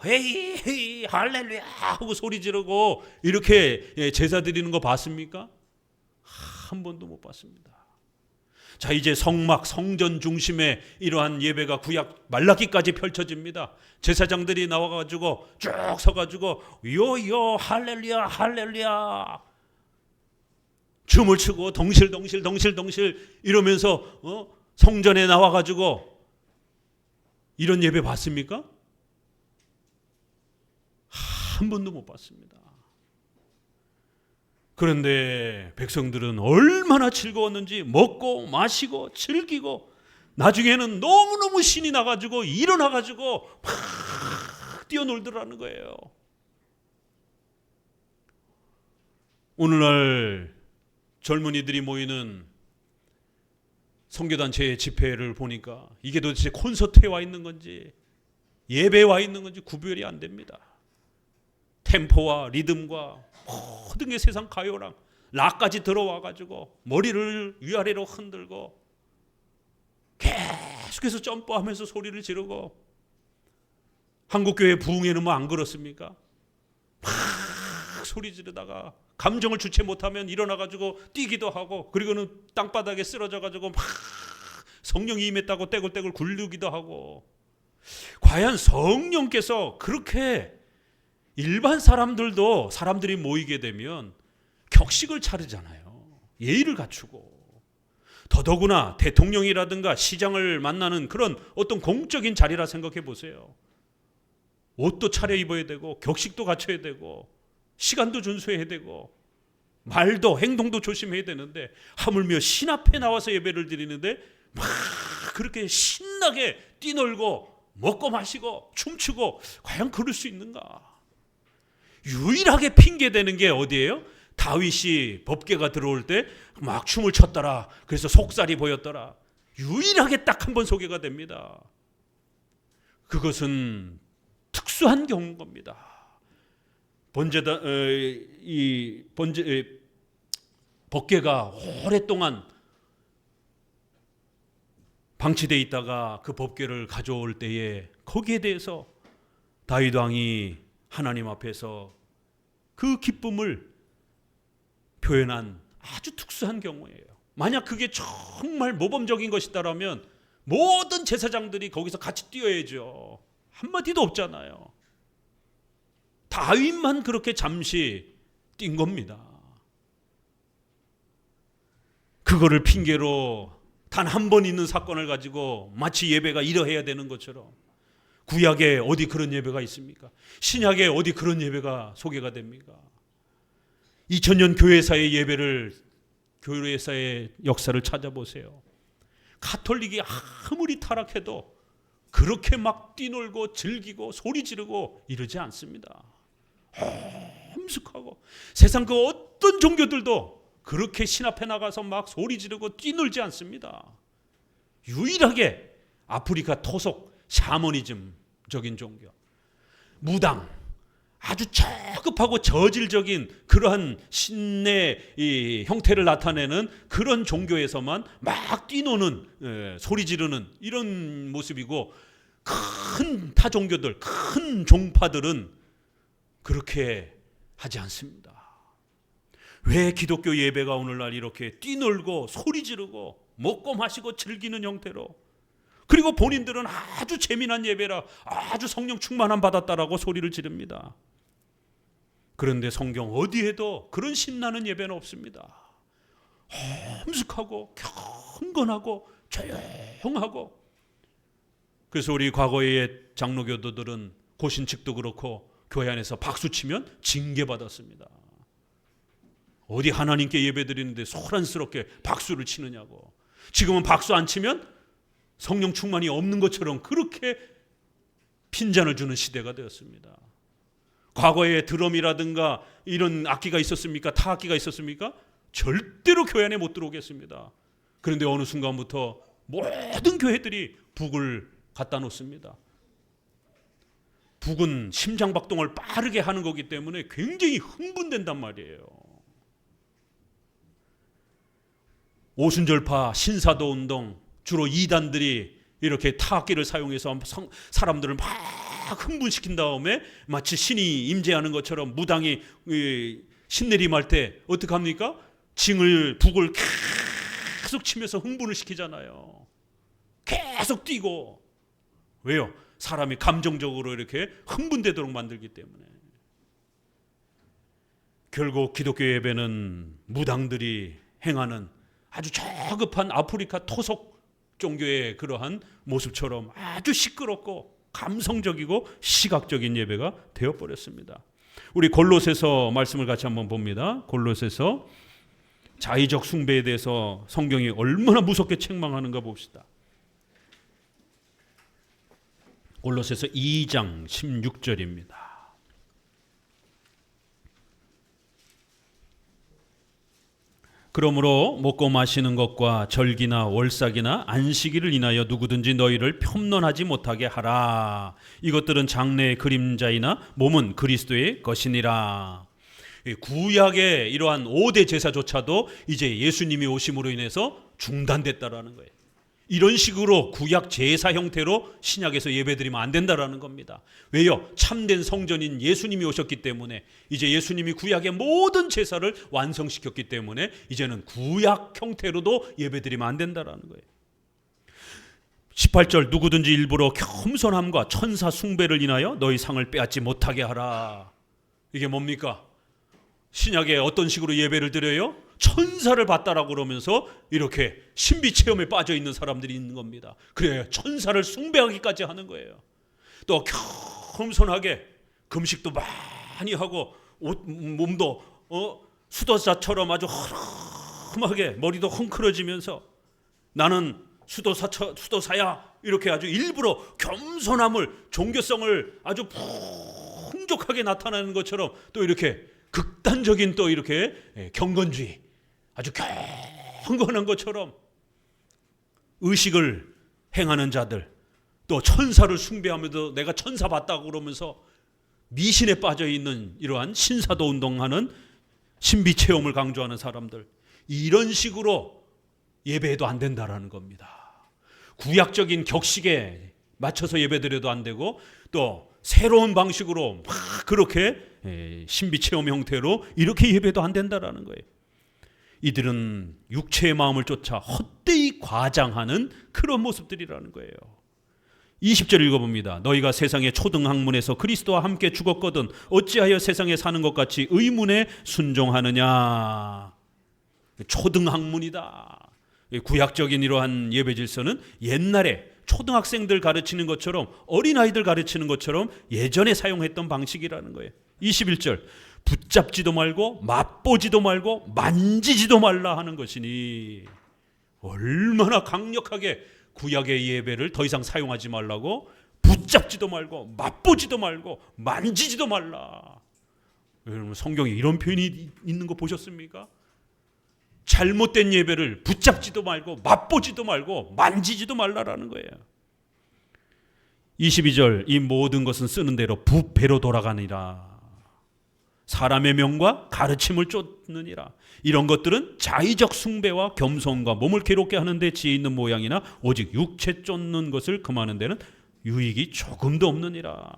헤이 헤이 할렐루야 하고 소리 지르고 이렇게 제사 드리는 거 봤습니까? 한 번도 못 봤습니다. 자, 이제 성막 성전 중심의 이러한 예배가 구약 말라기까지 펼쳐집니다. 제사장들이 나와가지고 쭉 서가지고 요요 할렐루야 할렐루야 춤을 추고 덩실덩실 이러면서 성전에 나와가지고 이런 예배 봤습니까? 한 번도 못 봤습니다. 그런데 백성들은 얼마나 즐거웠는지 먹고 마시고 즐기고 나중에는 너무너무 신이 나가지고 일어나가지고 막 뛰어놀더라는 거예요. 오늘날 젊은이들이 모이는 선교단체의 집회를 보니까 이게 도대체 콘서트에 와 있는 건지 예배에 와 있는 건지 구별이 안 됩니다. 템포와 리듬과 모든 게 세상 가요랑 락까지 들어와가지고 머리를 위아래로 흔들고 계속해서 점프하면서 소리를 지르고 한국교회 부흥회는 뭐 안 그렇습니까? 막 소리 지르다가 감정을 주체 못하면 일어나가지고 뛰기도 하고 그리고는 땅바닥에 쓰러져가지고 막 성령이 임했다고 떼굴떼굴 굴르기도 하고 과연 성령께서 그렇게 일반 사람들이 모이게 되면 격식을 차리잖아요. 예의를 갖추고 더더구나 대통령이라든가 시장을 만나는 그런 어떤 공적인 자리라 생각해 보세요. 옷도 차려입어야 되고 격식도 갖춰야 되고 시간도 준수해야 되고 말도 행동도 조심해야 되는데, 하물며 신 앞에 나와서 예배를 드리는데 막 그렇게 신나게 뛰놀고 먹고 마시고 춤추고 과연 그럴 수 있는가? 유일하게 핑계대는 게 어디예요? 다윗이 법궤가 들어올 때 막 춤을 췄더라, 그래서 속살이 보였더라. 유일하게 딱 한 번 소개가 됩니다. 그것은 특수한 경우인 겁니다. 법궤가 오랫동안 방치되어 있다가 그 법궤를 가져올 때에 거기에 대해서 다윗 왕이 하나님 앞에서 그 기쁨을 표현한 아주 특수한 경우예요. 만약 그게 정말 모범적인 것이다라면 모든 제사장들이 거기서 같이 뛰어야죠. 한마디도 없잖아요. 다윗만 그렇게 잠시 뛴 겁니다. 그거를 핑계로 단 한 번 있는 사건을 가지고 마치 예배가 이러해야 되는 것처럼, 구약에 어디 그런 예배가 있습니까? 신약에 어디 그런 예배가 소개가 됩니까? 2000년 교회사의 예배를, 교회사의 역사를 찾아보세요. 가톨릭이 아무리 타락해도 그렇게 막 뛰놀고 즐기고 소리 지르고 이러지 않습니다. 험숙하고 세상 그 어떤 종교들도 그렇게 신 앞에 나가서 막 소리 지르고 뛰놀지 않습니다. 유일하게 아프리카 토속 샤머니즘적인 종교, 무당, 아주 저급하고 저질적인 그러한 신의 이 형태를 나타내는 그런 종교에서만 막 뛰노는, 소리 지르는 이런 모습이고, 큰 타 종교들, 큰 종파들은 그렇게 하지 않습니다. 왜 기독교 예배가 오늘날 이렇게 뛰놀고 소리 지르고 먹고 마시고 즐기는 형태로, 그리고 본인들은 아주 재미난 예배라, 아주 성령 충만함 받았다라고 소리를 지릅니다. 그런데 성경 어디에도 그런 신나는 예배는 없습니다. 험숙하고 경건하고 조용하고. 그래서 우리 과거의 장로교도들은 고신 측도 그렇고 교회 안에서 박수치면 징계받았습니다. 어디 하나님께 예배드리는데 소란스럽게 박수를 치느냐고. 지금은 박수 안 치면 성령 충만이 없는 것처럼 그렇게 핀잔을 주는 시대가 되었습니다. 과거에 드럼이라든가 이런 악기가 있었습니까? 타악기가 있었습니까? 절대로 교회 안에 못 들어오겠습니다. 그런데 어느 순간부터 모든 교회들이 북을 갖다 놓습니다. 북은 심장박동을 빠르게 하는 거기 때문에 굉장히 흥분된단 말이에요. 오순절파, 신사도운동, 주로 이단들이 이렇게 타악기를 사용해서 사람들을 막 흥분시킨 다음에 마치 신이 임재하는 것처럼 무당이 신내림할 때 어떻게 합니까? 북을 계속 치면서 흥분을 시키잖아요. 계속 뛰고. 왜요? 사람이 감정적으로 이렇게 흥분되도록 만들기 때문에. 결국 기독교 예배는 무당들이 행하는 아주 저급한 아프리카 토속 종교의 그러한 모습처럼 아주 시끄럽고 감성적이고 시각적인 예배가 되어버렸습니다. 우리 골로새서 말씀을 같이 한번 봅니다. 골로새서 자의적 숭배에 대해서 성경이 얼마나 무섭게 책망하는가 봅시다. 골로새서 2장 16절입니다. 그러므로 먹고 마시는 것과 절기나 월삭이나 안식일을 인하여 누구든지 너희를 폄론하지 못하게 하라. 이것들은 장래의 그림자이나 몸은 그리스도의 것이니라. 구약의 이러한 5대 제사조차도 이제 예수님이 오심으로 인해서 중단됐다라는 거예요. 이런 식으로 구약 제사 형태로 신약에서 예배드리면 안 된다라는 겁니다. 왜요? 참된 성전인 예수님이 오셨기 때문에, 이제 예수님이 구약의 모든 제사를 완성시켰기 때문에 이제는 구약 형태로도 예배드리면 안 된다라는 거예요. 18절, 누구든지 일부러 겸손함과 천사 숭배를 인하여 너희 상을 빼앗지 못하게 하라. 이게 뭡니까? 신약에 어떤 식으로 예배를 드려요? 천사를 봤다라고 그러면서 이렇게 신비 체험에 빠져 있는 사람들이 있는 겁니다. 그래요. 천사를 숭배하기까지 하는 거예요. 또 겸손하게 금식도 많이 하고 몸도 수도사처럼 아주 허름하게 머리도 헝클어지면서 나는 수도사야 이렇게 아주 일부러 겸손함을, 종교성을 아주 풍족하게 나타내는 것처럼 또 이렇게 극단적인 또 이렇게 경건주의, 아주 경건한 것처럼 의식을 행하는 자들, 또 천사를 숭배하면서 내가 천사 봤다고 그러면서 미신에 빠져 있는 이러한 신사도 운동하는 신비 체험을 강조하는 사람들, 이런 식으로 예배해도 안 된다라는 겁니다. 구약적인 격식에 맞춰서 예배드려도 안 되고 또 새로운 방식으로 막 그렇게 신비 체험 형태로 이렇게 예배도 안 된다라는 거예요. 이들은 육체의 마음을 쫓아 헛되이 과장하는 그런 모습들이라는 거예요. 20절 읽어봅니다. 너희가 세상의 초등학문에서 그리스도와 함께 죽었거든 어찌하여 세상에 사는 것 같이 의문에 순종하느냐. 초등학문이다. 구약적인 이러한 예배 질서는 옛날에 초등학생들 가르치는 것처럼, 어린아이들 가르치는 것처럼 예전에 사용했던 방식이라는 거예요. 21절 붙잡지도 말고 맛보지도 말고 만지지도 말라 하는 것이니, 얼마나 강력하게 구약의 예배를 더 이상 사용하지 말라고, 붙잡지도 말고 맛보지도 말고 만지지도 말라. 여러분, 성경에 이런 표현이 있는 거 보셨습니까? 잘못된 예배를 붙잡지도 말고 맛보지도 말고 만지지도 말라라는 거예요. 22절 이 모든 것은 쓰는 대로 부패로 돌아가니라. 사람의 명과 가르침을 쫓느니라. 이런 것들은 자의적 숭배와 겸손과 몸을 괴롭게 하는 데 지혜 있는 모양이나 오직 육체 쫓는 것을 금하는 데는 유익이 조금도 없느니라.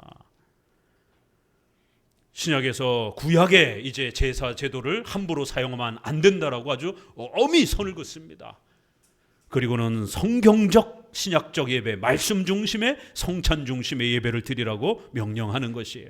신약에서 구약의 이제 제사 제도를 함부로 사용하면 안 된다라고 아주 엄히 선을 긋습니다. 그리고는 성경적 신약적 예배, 말씀 중심의 성찬 중심의 예배를 드리라고 명령하는 것이에요.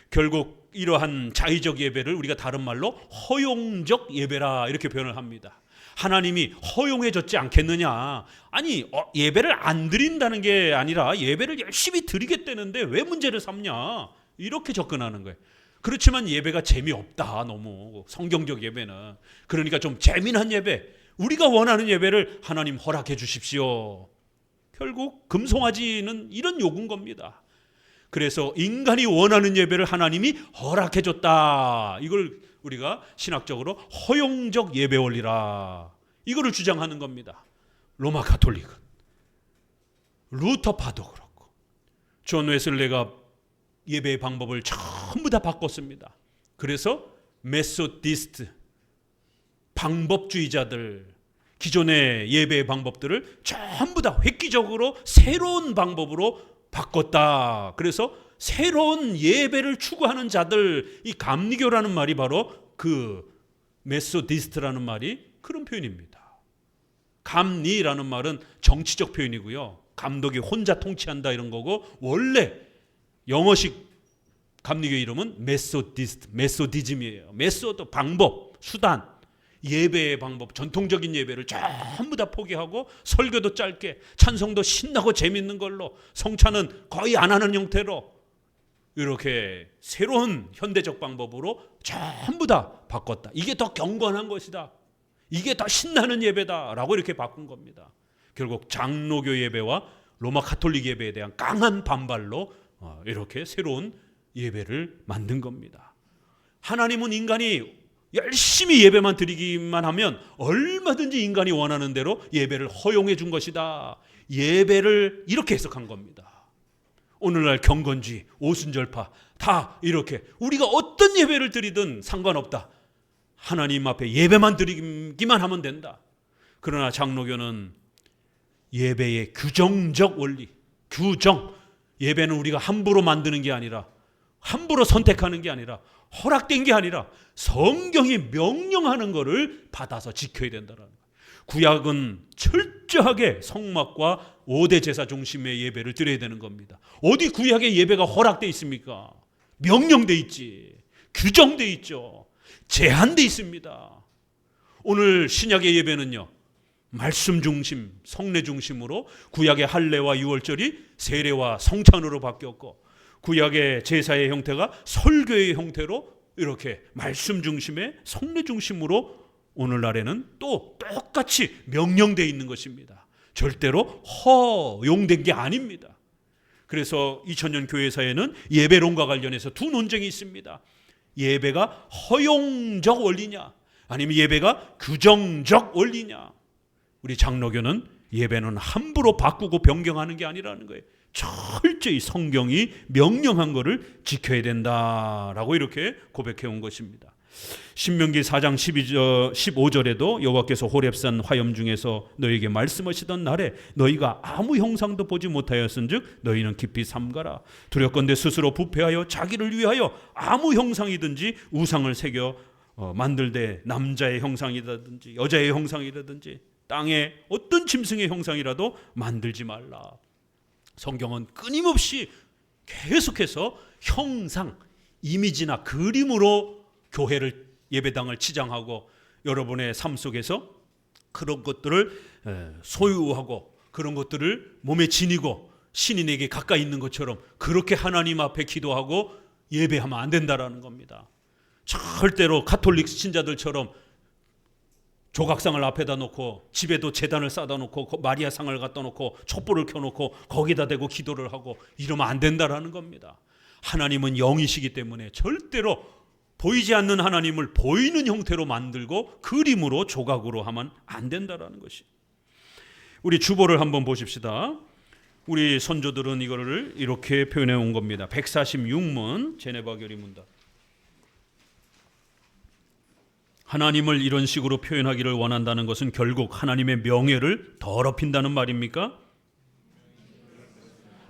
결국 이러한 자의적 예배를 우리가 다른 말로 허용적 예배라 이렇게 표현을 합니다. 하나님이 허용해 줬지 않겠느냐. 아니 예배를 안 드린다는 게 아니라 예배를 열심히 드리겠다는데 왜 문제를 삼냐. 이렇게 접근하는 거예요. 그렇지만 예배가 재미없다. 너무 성경적 예배는. 그러니까 좀 재미난 예배, 우리가 원하는 예배를 하나님 허락해 주십시오. 결국 금송아지는 이런 요구인 겁니다. 그래서 인간이 원하는 예배를 하나님이 허락해 줬다. 이걸 우리가 신학적으로 허용적 예배 원리라, 이거를 주장하는 겁니다. 로마 가톨릭은, 루터파도 그렇고 존 웨슬레가 예배의 방법을 전부 다 바꿨습니다. 그래서 메소디스트, 방법주의자들, 기존의 예배의 방법들을 전부 다 획기적으로 새로운 방법으로 바꿨다. 그래서 새로운 예배를 추구하는 자들, 이 감리교라는 말이 바로 그 메소디스트라는 말이 그런 표현입니다. 감리라는 말은 정치적 표현이고요. 감독이 혼자 통치한다 이런 거고, 원래 영어식 감리교 이름은 메소디스트, 메소디즘이에요. 메소도 방법, 수단, 예배의 방법, 전통적인 예배를 전부 다 포기하고 설교도 짧게, 찬송도 신나고 재밌는 걸로, 성찬은 거의 안 하는 형태로 이렇게 새로운 현대적 방법으로 전부 다 바꿨다. 이게 더 경건한 것이다. 이게 더 신나는 예배다라고 이렇게 바꾼 겁니다. 결국 장로교 예배와 로마 가톨릭 예배에 대한 강한 반발로 이렇게 새로운 예배를 만든 겁니다. 하나님은 인간이 열심히 예배만 드리기만 하면 얼마든지 인간이 원하는 대로 예배를 허용해 준 것이다. 예배를 이렇게 해석한 겁니다. 오늘날 경건주의, 오순절파 다 이렇게 우리가 어떤 예배를 드리든 상관없다. 하나님 앞에 예배만 드리기만 하면 된다. 그러나 장로교는 예배의 규정적 원리, 규정, 예배는 우리가 함부로 만드는 게 아니라, 함부로 선택하는 게 아니라, 허락된 게 아니라 성경이 명령하는 것을 받아서 지켜야 된다는 거예요. 구약은 철저하게 성막과 5대 제사 중심의 예배를 드려야 되는 겁니다. 어디 구약의 예배가 허락돼 있습니까? 명령돼 있지, 규정돼 있죠, 제한돼 있습니다. 오늘 신약의 예배는요, 말씀 중심, 성례 중심으로 구약의 할례와 유월절이 세례와 성찬으로 바뀌었고, 구약의 제사의 형태가 설교의 형태로 이렇게 말씀 중심의 성례 중심으로 오늘날에는 또 똑같이 명령되어 있는 것입니다. 절대로 허용된 게 아닙니다. 그래서 2000년 교회사에는 예배론과 관련해서 두 논쟁이 있습니다. 예배가 허용적 원리냐, 아니면 예배가 규정적 원리냐. 우리 장로교는 예배는 함부로 바꾸고 변경하는 게 아니라는 거예요. 철저히 성경이 명령한 것을 지켜야 된다라고 이렇게 고백해 온 것입니다. 신명기 4장 15절에도 여호와께서 호렙산 화염 중에서 너희에게 말씀하시던 날에 너희가 아무 형상도 보지 못하였은즉 너희는 깊이 삼가라. 두렵건대 스스로 부패하여 자기를 위하여 아무 형상이든지 우상을 새겨 만들되 남자의 형상이라든지 여자의 형상이라든지 땅에 어떤 짐승의 형상이라도 만들지 말라. 성경은 끊임없이 계속해서 형상, 이미지나 그림으로 교회를, 예배당을 치장하고 여러분의 삶 속에서 그런 것들을 소유하고 그런 것들을 몸에 지니고 신인에게 가까이 있는 것처럼 그렇게 하나님 앞에 기도하고 예배하면 안 된다라는 겁니다. 절대로 가톨릭 신자들처럼 조각상을 앞에다 놓고 집에도 제단을 쌓아다 놓고 마리아상을 갖다 놓고 촛불을 켜놓고 거기다 대고 기도를 하고 이러면 안 된다라는 겁니다. 하나님은 영이시기 때문에 절대로 보이지 않는 하나님을 보이는 형태로 만들고 그림으로 조각으로 하면 안 된다라는 것이. 우리 주보를 한번 보십시다. 우리 선조들은 이거를 이렇게 표현해 온 겁니다. 146문 제네바 결의문답. 하나님을 이런 식으로 표현하기를 원한다는 것은 결국 하나님의 명예를 더럽힌다는 말입니까?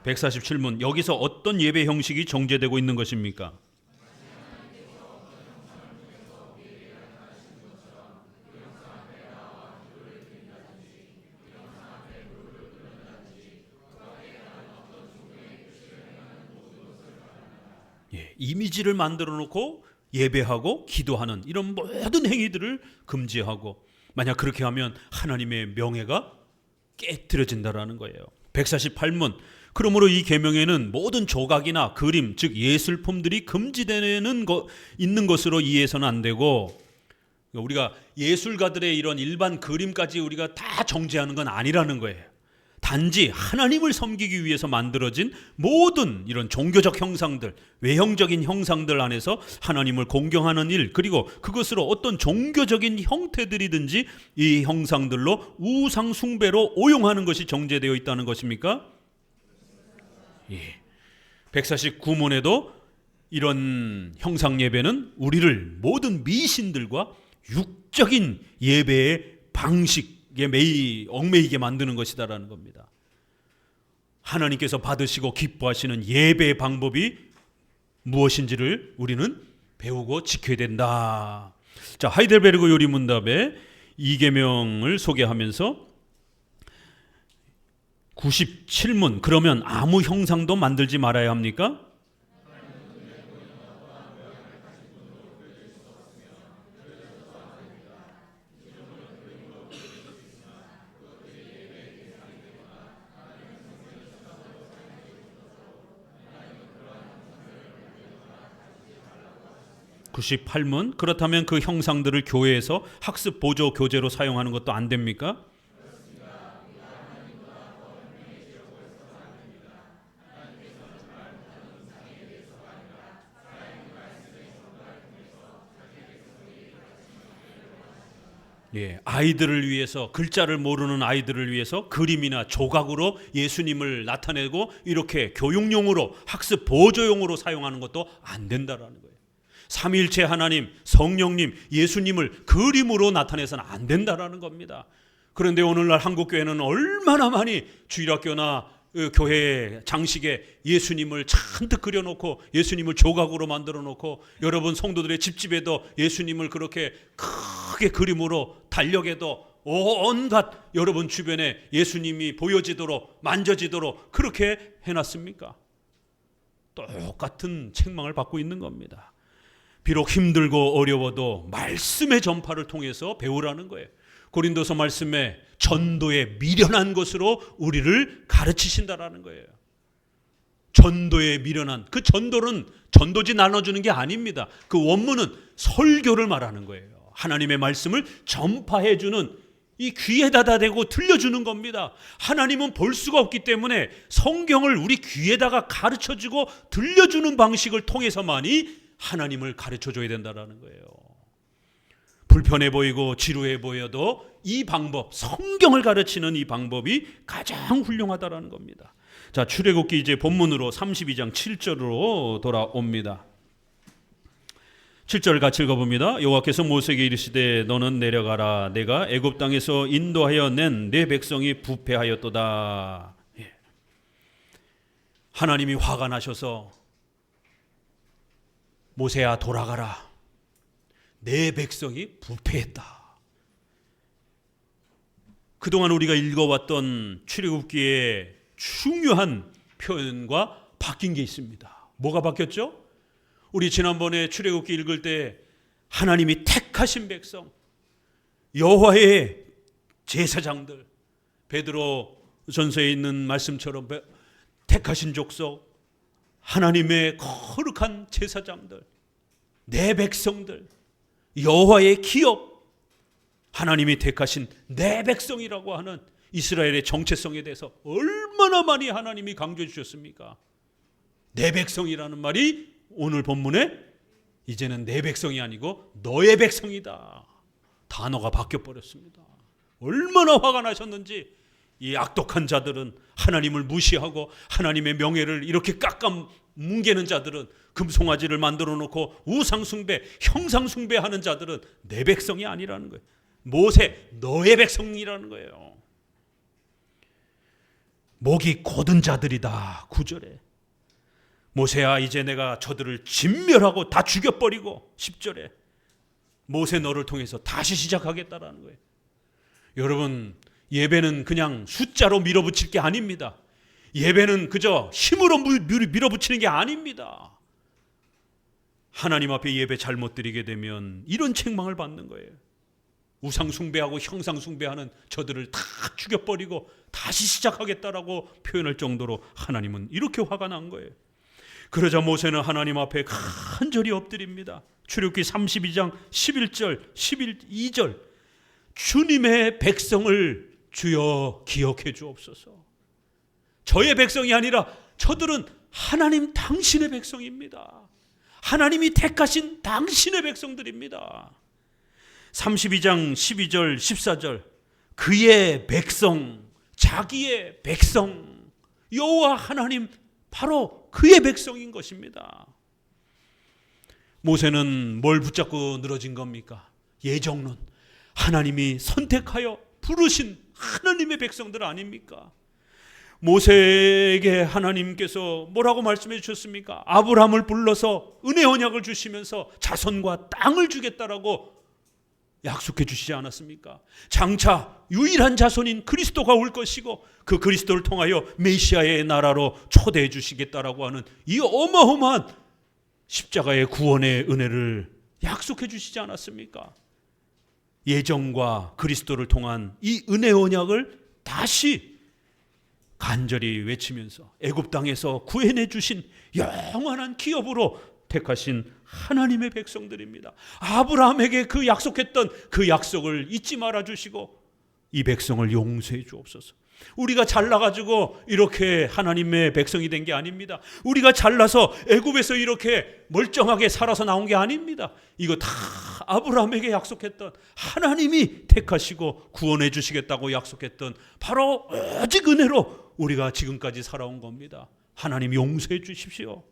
147문 여기서 어떤 예배 형식이 정제되고 있는 것입니까? 이미지를 만들어 놓고 예배하고 기도하는 이런 모든 행위들을 금지하고, 만약 그렇게 하면 하나님의 명예가 깨트려진다라는 거예요. 148문 그러므로 이 계명에는 모든 조각이나 그림, 즉 예술품들이 금지되는 있는 것으로 이해해서는 안 되고, 우리가 예술가들의 이런 일반 그림까지 우리가 다 정죄하는 건 아니라는 거예요. 단지 하나님을 섬기기 위해서 만들어진 모든 이런 종교적 형상들, 외형적인 형상들 안에서 하나님을 공경하는 일, 그리고 그것으로 어떤 종교적인 형태들이든지 이 형상들로 우상 숭배로 오용하는 것이 정죄되어 있다는 것입니까? 예. 149문에도 이런 형상 예배는 우리를 모든 미신들과 육적인 예배의 방식 얽매이게 만드는 것이다라는 겁니다. 하나님께서 받으시고 기뻐하시는 예배의 방법이 무엇인지를 우리는 배우고 지켜야 된다. 자, 하이델베르그 요리문답의 이 계명을 소개하면서 97문 그러면 아무 형상도 만들지 말아야 합니까? 98문 그렇다면 그 형상들을 교회에서 학습 보조 교재로 사용하는 것도 안 됩니까? 예, 아이들을 위해서, 글자를 모르는 아이들을 위해서 그림이나 조각으로 예수님을 나타내고 이렇게 교육용으로, 학습 보조용으로 사용하는 것도 안 된다라는 거예요. 삼위일체 하나님, 성령님, 예수님을 그림으로 나타내서는 안 된다라는 겁니다. 그런데 오늘날 한국교회는 얼마나 많이 주일학교나 교회 장식에 예수님을 잔뜩 그려놓고 예수님을 조각으로 만들어 놓고, 여러분 성도들의 집집에도 예수님을 그렇게 크게 그림으로 달력에도 온갖 여러분 주변에 예수님이 보여지도록 만져지도록 그렇게 해놨습니까? 똑같은 책망을 받고 있는 겁니다. 비록 힘들고 어려워도 말씀의 전파를 통해서 배우라는 거예요. 고린도서 말씀에 전도의 미련한 것으로 우리를 가르치신다라는 거예요. 전도에 미련한, 그 전도는 전도지 나눠주는 게 아닙니다. 그 원문은 설교를 말하는 거예요. 하나님의 말씀을 전파해주는, 이 귀에다 대고 들려주는 겁니다. 하나님은 볼 수가 없기 때문에 성경을 우리 귀에다가 가르쳐주고 들려주는 방식을 통해서만이 하나님을 가르쳐줘야 된다는 거예요. 불편해 보이고 지루해 보여도 이 방법, 성경을 가르치는 이 방법이 가장 훌륭하다라는 겁니다. 자, 출애굽기 이제 본문으로 32장 7절로 돌아옵니다. 7절 같이 읽어봅니다. 여호와께서 모세에게 이르시되 너는 내려가라. 내가 애굽 땅에서 인도하여 낸 내 백성이 부패하였도다. 예. 하나님이 화가 나셔서 모세야 돌아가라. 내 백성이 부패했다. 그동안 우리가 읽어왔던 출애굽기의 중요한 표현과 바뀐 게 있습니다. 뭐가 바뀌었죠? 우리 지난번에 출애굽기 읽을 때 하나님이 택하신 백성, 여호와의 제사장들, 베드로 전서에 있는 말씀처럼 택하신 족속, 하나님의 거룩한 제사장들, 내 백성들, 여호와의 기업, 하나님이 택하신 내 백성이라고 하는 이스라엘의 정체성에 대해서 얼마나 많이 하나님이 강조해 주셨습니까? 내 백성이라는 말이 오늘 본문에 이제는 내 백성이 아니고 너의 백성이다. 단어가 바뀌어 버렸습니다. 얼마나 화가 나셨는지 이 악독한 자들은, 하나님을 무시하고 하나님의 명예를 이렇게 깎아 뭉개는 자들은, 금송아지를 만들어 놓고 우상숭배, 형상숭배하는 자들은 내 백성이 아니라는 거예요. 모세, 너의 백성이라는 거예요. 목이 곧은 자들이다. 9절에 모세야 이제 내가 저들을 진멸하고 다 죽여버리고, 10절에 모세 너를 통해서 다시 시작하겠다라는 거예요. 여러분, 예배는 그냥 숫자로 밀어붙일 게 아닙니다. 예배는 그저 힘으로 밀어붙이는 게 아닙니다. 하나님 앞에 예배 잘못 드리게 되면 이런 책망을 받는 거예요. 우상 숭배하고 형상 숭배하는 저들을 다 죽여버리고 다시 시작하겠다라고 표현할 정도로 하나님은 이렇게 화가 난 거예요. 그러자 모세는 하나님 앞에 간절히 엎드립니다. 출애굽기 32장 11절 12절 주님의 백성을 주여 기억해 주옵소서. 저의 백성이 아니라 저들은 하나님 당신의 백성입니다. 하나님이 택하신 당신의 백성들입니다. 32장 12절 14절 그의 백성, 자기의 백성, 여호와 하나님 바로 그의 백성인 것입니다. 모세는 뭘 붙잡고 늘어진 겁니까? 예정론, 하나님이 선택하여 부르신 하나님의 백성들 아닙니까? 모세에게 하나님께서 뭐라고 말씀해 주셨습니까? 아브라함을 불러서 은혜 언약을 주시면서 자손과 땅을 주겠다라고 약속해 주시지 않았습니까? 장차 유일한 자손인 그리스도가 올 것이고 그 그리스도를 통하여 메시아의 나라로 초대해 주시겠다라고 하는 이 어마어마한 십자가의 구원의 은혜를 약속해 주시지 않았습니까? 예정과 그리스도를 통한 이 은혜 언약을 다시 간절히 외치면서 애굽 땅에서 구해내 주신 영원한 기업으로 택하신 하나님의 백성들입니다. 아브라함에게 그 약속했던 그 약속을 잊지 말아 주시고 이 백성을 용서해 주옵소서. 우리가 잘나가지고 이렇게 하나님의 백성이 된 게 아닙니다. 우리가 잘나서 애굽에서 이렇게 멀쩡하게 살아서 나온 게 아닙니다. 이거 다 아브라함에게 약속했던, 하나님이 택하시고 구원해 주시겠다고 약속했던 바로 오직 은혜로 우리가 지금까지 살아온 겁니다. 하나님 용서해 주십시오.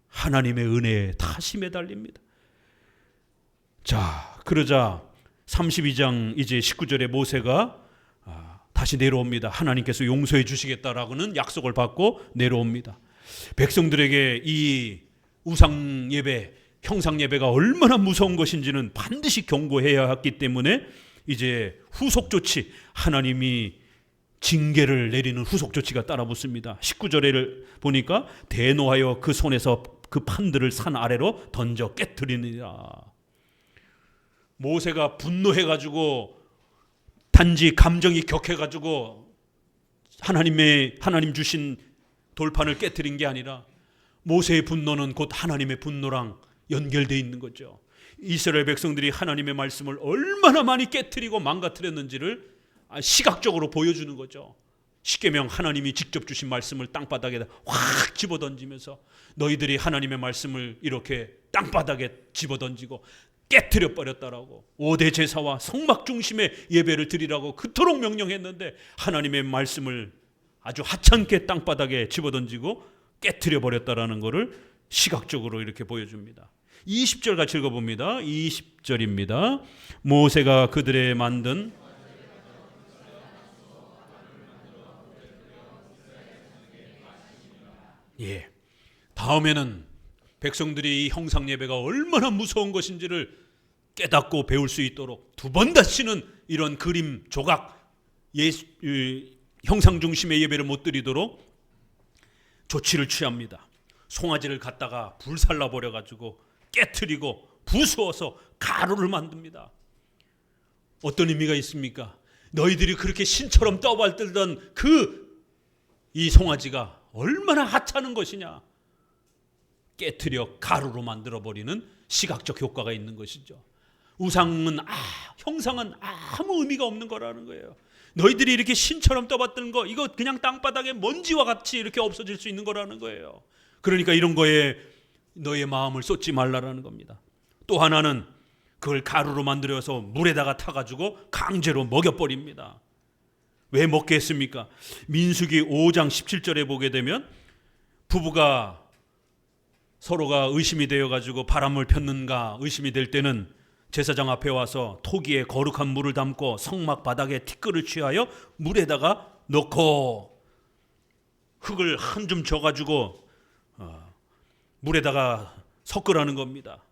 하나님의 은혜에 다시 매달립니다. 자, 그러자 32장 이제 19절에 모세가 다시 내려옵니다. 하나님께서 용서해 주시겠다라고는 약속을 받고 내려옵니다. 백성들에게 이 우상 예배, 형상 예배가 얼마나 무서운 것인지는 반드시 경고해야 했기 때문에 이제 후속 조치, 하나님이 징계를 내리는 후속 조치가 따라 붙습니다. 19절을 보니까 대노하여 그 손에서 그 판들을 산 아래로 던져 깨뜨리니라. 모세가 분노해가지고 단지 감정이 격해가지고 하나님 주신 돌판을 깨뜨린 게 아니라 모세의 분노는 곧 하나님의 분노랑 연결되어 있는 거죠. 이스라엘 백성들이 하나님의 말씀을 얼마나 많이 깨뜨리고 망가뜨렸는지를 시각적으로 보여주는 거죠. 십계명 하나님이 직접 주신 말씀을 땅바닥에다 확 집어던지면서 너희들이 하나님의 말씀을 이렇게 땅바닥에 집어던지고 깨뜨려 버렸다라고, 5대 제사와 성막 중심의 예배를 드리라고 그토록 명령했는데 하나님의 말씀을 아주 하찮게 땅바닥에 집어던지고 깨뜨려 버렸다라는 것을 시각적으로 이렇게 보여줍니다. 20절 같이 읽어봅니다. 20절입니다. 모세가 그들의 만든 다음에는 백성들이 이 형상 예배가 얼마나 무서운 것인지를 깨닫고 배울 수 있도록 두 번 다시는 이런 그림 조각 형상 중심의 예배를 못 드리도록 조치를 취합니다. 송아지를 갖다가 불살라 버려 가지고 깨트리고 부수어서 가루를 만듭니다. 어떤 의미가 있습니까? 너희들이 그렇게 신처럼 떠발들던 이 송아지가 얼마나 하찮은 것이냐. 깨트려 가루로 만들어버리는 시각적 효과가 있는 것이죠. 우상은 형상은 아무 의미가 없는 거라는 거예요. 너희들이 이렇게 신처럼 떠받드는 거 이거 그냥 땅바닥에 먼지와 같이 이렇게 없어질 수 있는 거라는 거예요. 그러니까 이런 거에 너의 마음을 쏟지 말라라는 겁니다. 또 하나는 그걸 가루로 만들어서 물에다가 타가지고 강제로 먹여버립니다. 왜 먹게 했습니까? 민수기 5장 17절에 보게 되면 부부가 서로가 의심이 되어가지고 바람을 폈는가 의심이 될 때는 제사장 앞에 와서 토기에 거룩한 물을 담고 성막 바닥에 티끌을 취하여 물에다가 넣고 흙을 한 줌 져가지고 물에다가 섞으라는 겁니다.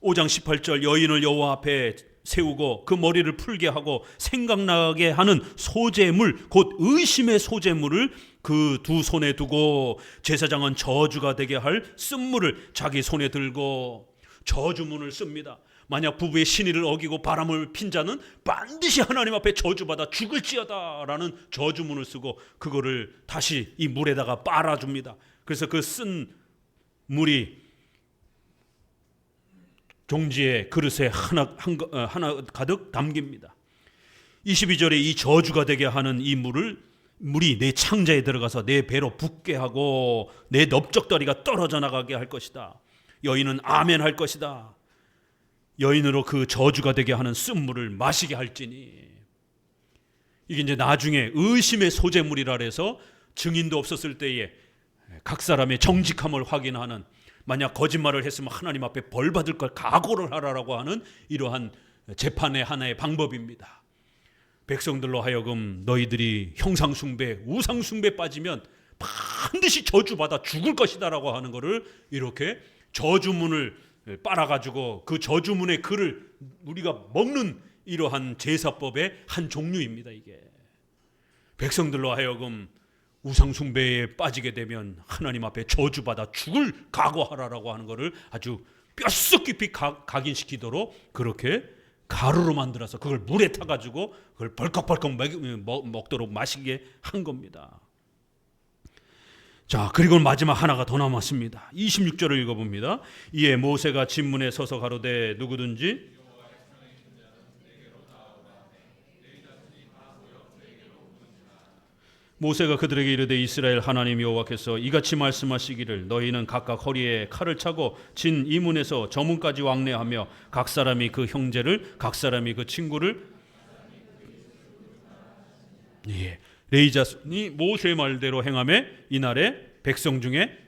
5장 18절 여인을 여호와 앞에 세우고 그 머리를 풀게 하고 생각나게 하는 소재물 곧 의심의 소재물을 그 두 손에 두고 제사장은 저주가 되게 할 쓴물을 자기 손에 들고 저주문을 씁니다. 만약 부부의 신의를 어기고 바람을 핀 자는 반드시 하나님 앞에 저주받아 죽을지어다 라는 저주문을 쓰고 그거를 다시 이 물에다가 빨아줍니다. 그래서 그 쓴 물이 종지에 그릇에 하나 가득 담깁니다. 22절에 이 저주가 되게 하는 이 물이 내 창자에 들어가서 내 배로 붓게 하고 내 넓적다리가 떨어져 나가게 할 것이다. 여인은 아멘 할 것이다. 여인으로 그 저주가 되게 하는 쓴물을 마시게 할지니. 이게 이제 나중에 의심의 소재물이라 해서 증인도 없었을 때에 각 사람의 정직함을 확인하는, 만약 거짓말을 했으면 하나님 앞에 벌 받을 걸 각오를 하라라고 하는 이러한 재판의 하나의 방법입니다. 백성들로 하여금 너희들이 형상숭배, 우상숭배 빠지면 반드시 저주받아 죽을 것이다라고 하는 것을 이렇게 저주문을 빨아가지고 그 저주문의 글을 우리가 먹는 이러한 제사법의 한 종류입니다. 이게 백성들로 하여금 우상숭배에 빠지게 되면 하나님 앞에 저주받아 죽을 각오하라라고 하는 것을 아주 뼛속 깊이 각인시키도록 그렇게 가루로 만들어서 그걸 물에 타가지고 그걸 벌컥벌컥 먹도록 마시게 한 겁니다. 자, 그리고 마지막 하나가 더 남았습니다. 26절을 읽어봅니다. 이에 모세가 진문에 서서 가로되 누구든지 모세가 그들에게 이르되 이스라엘 하나님 여호와께서 이같이 말씀하시기를 너희는 각각 허리에 칼을 차고 진 이문에서 저문까지 왕래하며 각 사람이 그 형제를 각 사람이 그 친구를 레이자손이 모세의 말대로 행하며 이날에 백성 중에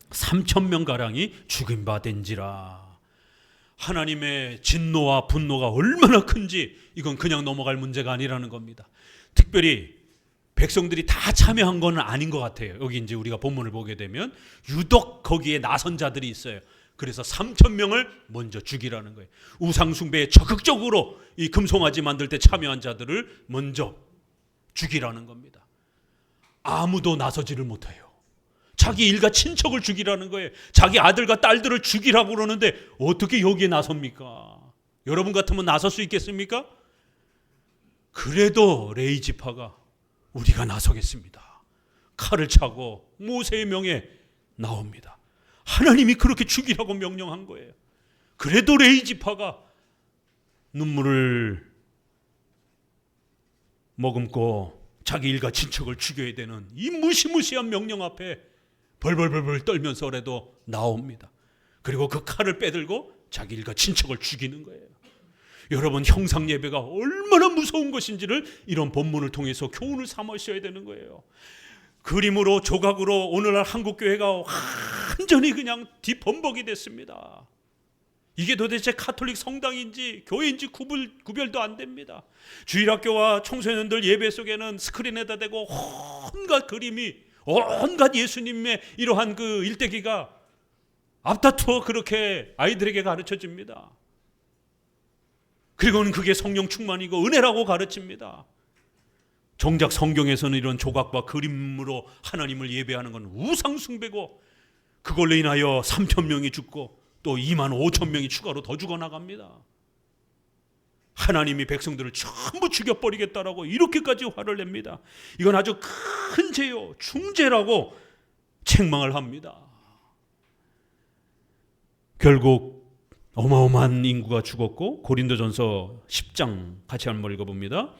3,000명 가량이 죽임 받은지라. 하나님의 진노와 분노가 얼마나 큰지 이건 그냥 넘어갈 문제가 아니라는 겁니다. 특별히 백성들이 다 참여한 건 아닌 것 같아요. 여기 이제 우리가 본문을 보게 되면 유독 거기에 나선 자들이 있어요. 그래서 3,000명을 먼저 죽이라는 거예요. 우상숭배에 적극적으로 이 금송아지 만들 때 참여한 자들을 먼저 죽이라는 겁니다. 아무도 나서지를 못해요. 자기 일가 친척을 죽이라는 거예요. 자기 아들과 딸들을 죽이라고 그러는데 어떻게 여기에 나섭니까? 여러분 같으면 나설 수 있겠습니까? 그래도 레위 지파가 우리가 나서겠습니다. 칼을 차고 모세의 명에 나옵니다. 하나님이 그렇게 죽이라고 명령한 거예요. 그래도 레위 지파가 눈물을 머금고 자기 일가 친척을 죽여야 되는 이 무시무시한 명령 앞에 벌벌벌벌 떨면서라도 나옵니다. 그리고 그 칼을 빼들고 자기 일가 친척을 죽이는 거예요. 여러분, 형상 예배가 얼마나 무서운 것인지를 이런 본문을 통해서 교훈을 삼으셔야 되는 거예요. 그림으로 조각으로 오늘날 한국교회가 완전히 그냥 뒤범벅이 됐습니다. 이게 도대체 카톨릭 성당인지 교회인지 구별도 안 됩니다. 주일학교와 청소년들 예배 속에는 스크린에다 대고 온갖 그림이, 온갖 예수님의 이러한 그 일대기가 앞다투어 그렇게 아이들에게 가르쳐집니다. 그리고는 그게 성령 충만이고 은혜라고 가르칩니다. 정작 성경에서는 이런 조각과 그림으로 하나님을 예배하는 건 우상 숭배고, 그걸로 인하여 3,000명이 죽고 또 25,000명이 추가로 더 죽어나갑니다. 하나님이 백성들을 전부 죽여버리겠다라고 이렇게까지 화를 냅니다. 이건 아주 큰 죄요, 중죄라고 책망을 합니다. 결국 어마어마한 인구가 죽었고, 고린도전서 10장 같이 한번 읽어봅니다.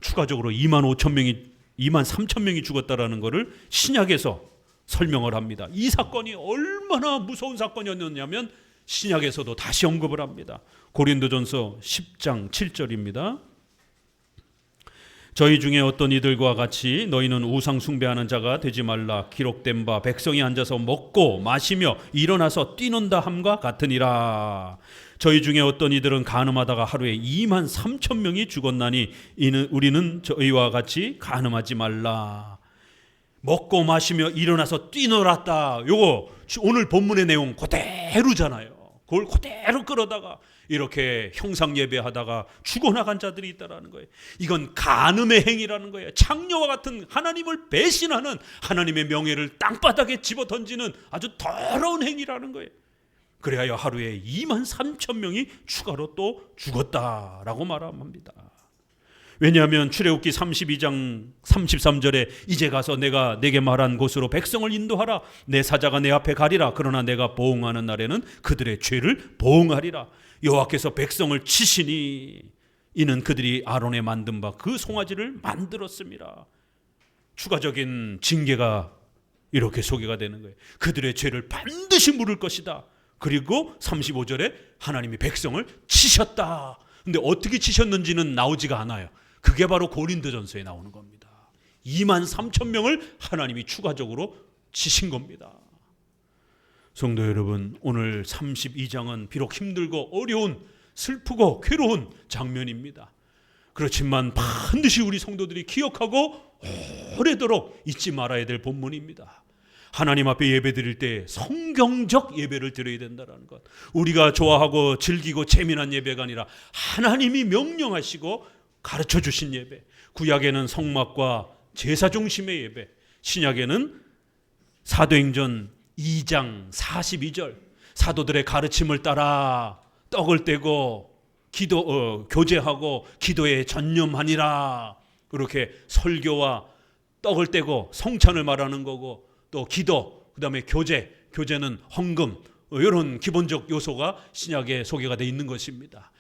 추가적으로 23,000명이 죽었다라는 것을 신약에서 설명을 합니다. 이 사건이 얼마나 무서운 사건이었느냐면 신약에서도 다시 언급을 합니다. 고린도전서 10장 7절입니다. 저희 중에 어떤 이들과 같이 너희는 우상 숭배하는 자가 되지 말라. 기록된 바 백성이 앉아서 먹고 마시며 일어나서 뛰는다 함과 같으니라. 저희 중에 어떤 이들은 간음하다가 하루에 23,000명이 죽었나니 이는 우리는 저희와 같이 간음하지 말라. 먹고 마시며 일어나서 뛰놀았다. 요거 오늘 본문의 내용 그대로잖아요. 그걸 그대로 끌어다가 이렇게 형상 예배하다가 죽어나간 자들이 있다라는 거예요. 이건 간음의 행위라는 거예요. 창녀와 같은 하나님을 배신하는, 하나님의 명예를 땅바닥에 집어던지는 아주 더러운 행위라는 거예요. 그래야 하루에 23,000명이 추가로 또 죽었다라고 말합니다. 왜냐하면 출애굽기 32장 33절에 이제 가서 내가 내게 말한 곳으로 백성을 인도하라. 내 사자가 내 앞에 가리라. 그러나 내가 보응하는 날에는 그들의 죄를 보응하리라. 여호와께서 백성을 치시니 이는 그들이 아론에 만든 바 그 송아지를 만들었습니다. 추가적인 징계가 이렇게 소개가 되는 거예요. 그들의 죄를 반드시 물을 것이다. 그리고 35절에 하나님이 백성을 치셨다. 근데 어떻게 치셨는지는 나오지가 않아요. 그게 바로 고린도전서에 나오는 겁니다. 23,000명을 하나님이 추가적으로 치신 겁니다. 성도 여러분, 오늘 32장은 비록 힘들고 어려운, 슬프고 괴로운 장면입니다. 그렇지만 반드시 우리 성도들이 기억하고 오래도록 잊지 말아야 될 본문입니다. 하나님 앞에 예배 드릴 때 성경적 예배를 드려야 된다는 것. 우리가 좋아하고 즐기고 재미난 예배가 아니라 하나님이 명령하시고 가르쳐 주신 예배. 구약에는 성막과 제사 중심의 예배, 신약에는 사도행전 2장 42절 사도들의 가르침을 따라 떡을 떼고 교제하고 기도에 전념하니라. 이렇게 설교와 떡을 떼고 성찬을 말하는 거고, 또 기도, 그 다음에 교제는 헌금, 이런 기본적 요소가 신약에 소개가 되어 있는 것입니다.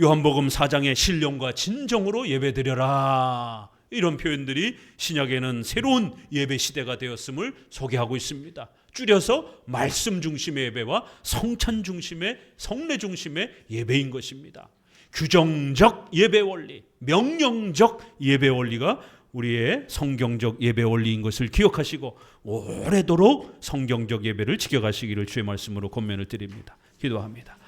요한복음 4장의 신령과 진정으로 예배드려라, 이런 표현들이 신약에는 새로운 예배 시대가 되었음을 소개하고 있습니다. 줄여서 말씀 중심의 예배와 성찬 중심의, 성례 중심의 예배인 것입니다. 규정적 예배 원리, 명령적 예배 원리가 우리의 성경적 예배 원리인 것을 기억하시고 오래도록 성경적 예배를 지켜가시기를 주의 말씀으로 권면을 드립니다. 기도합니다.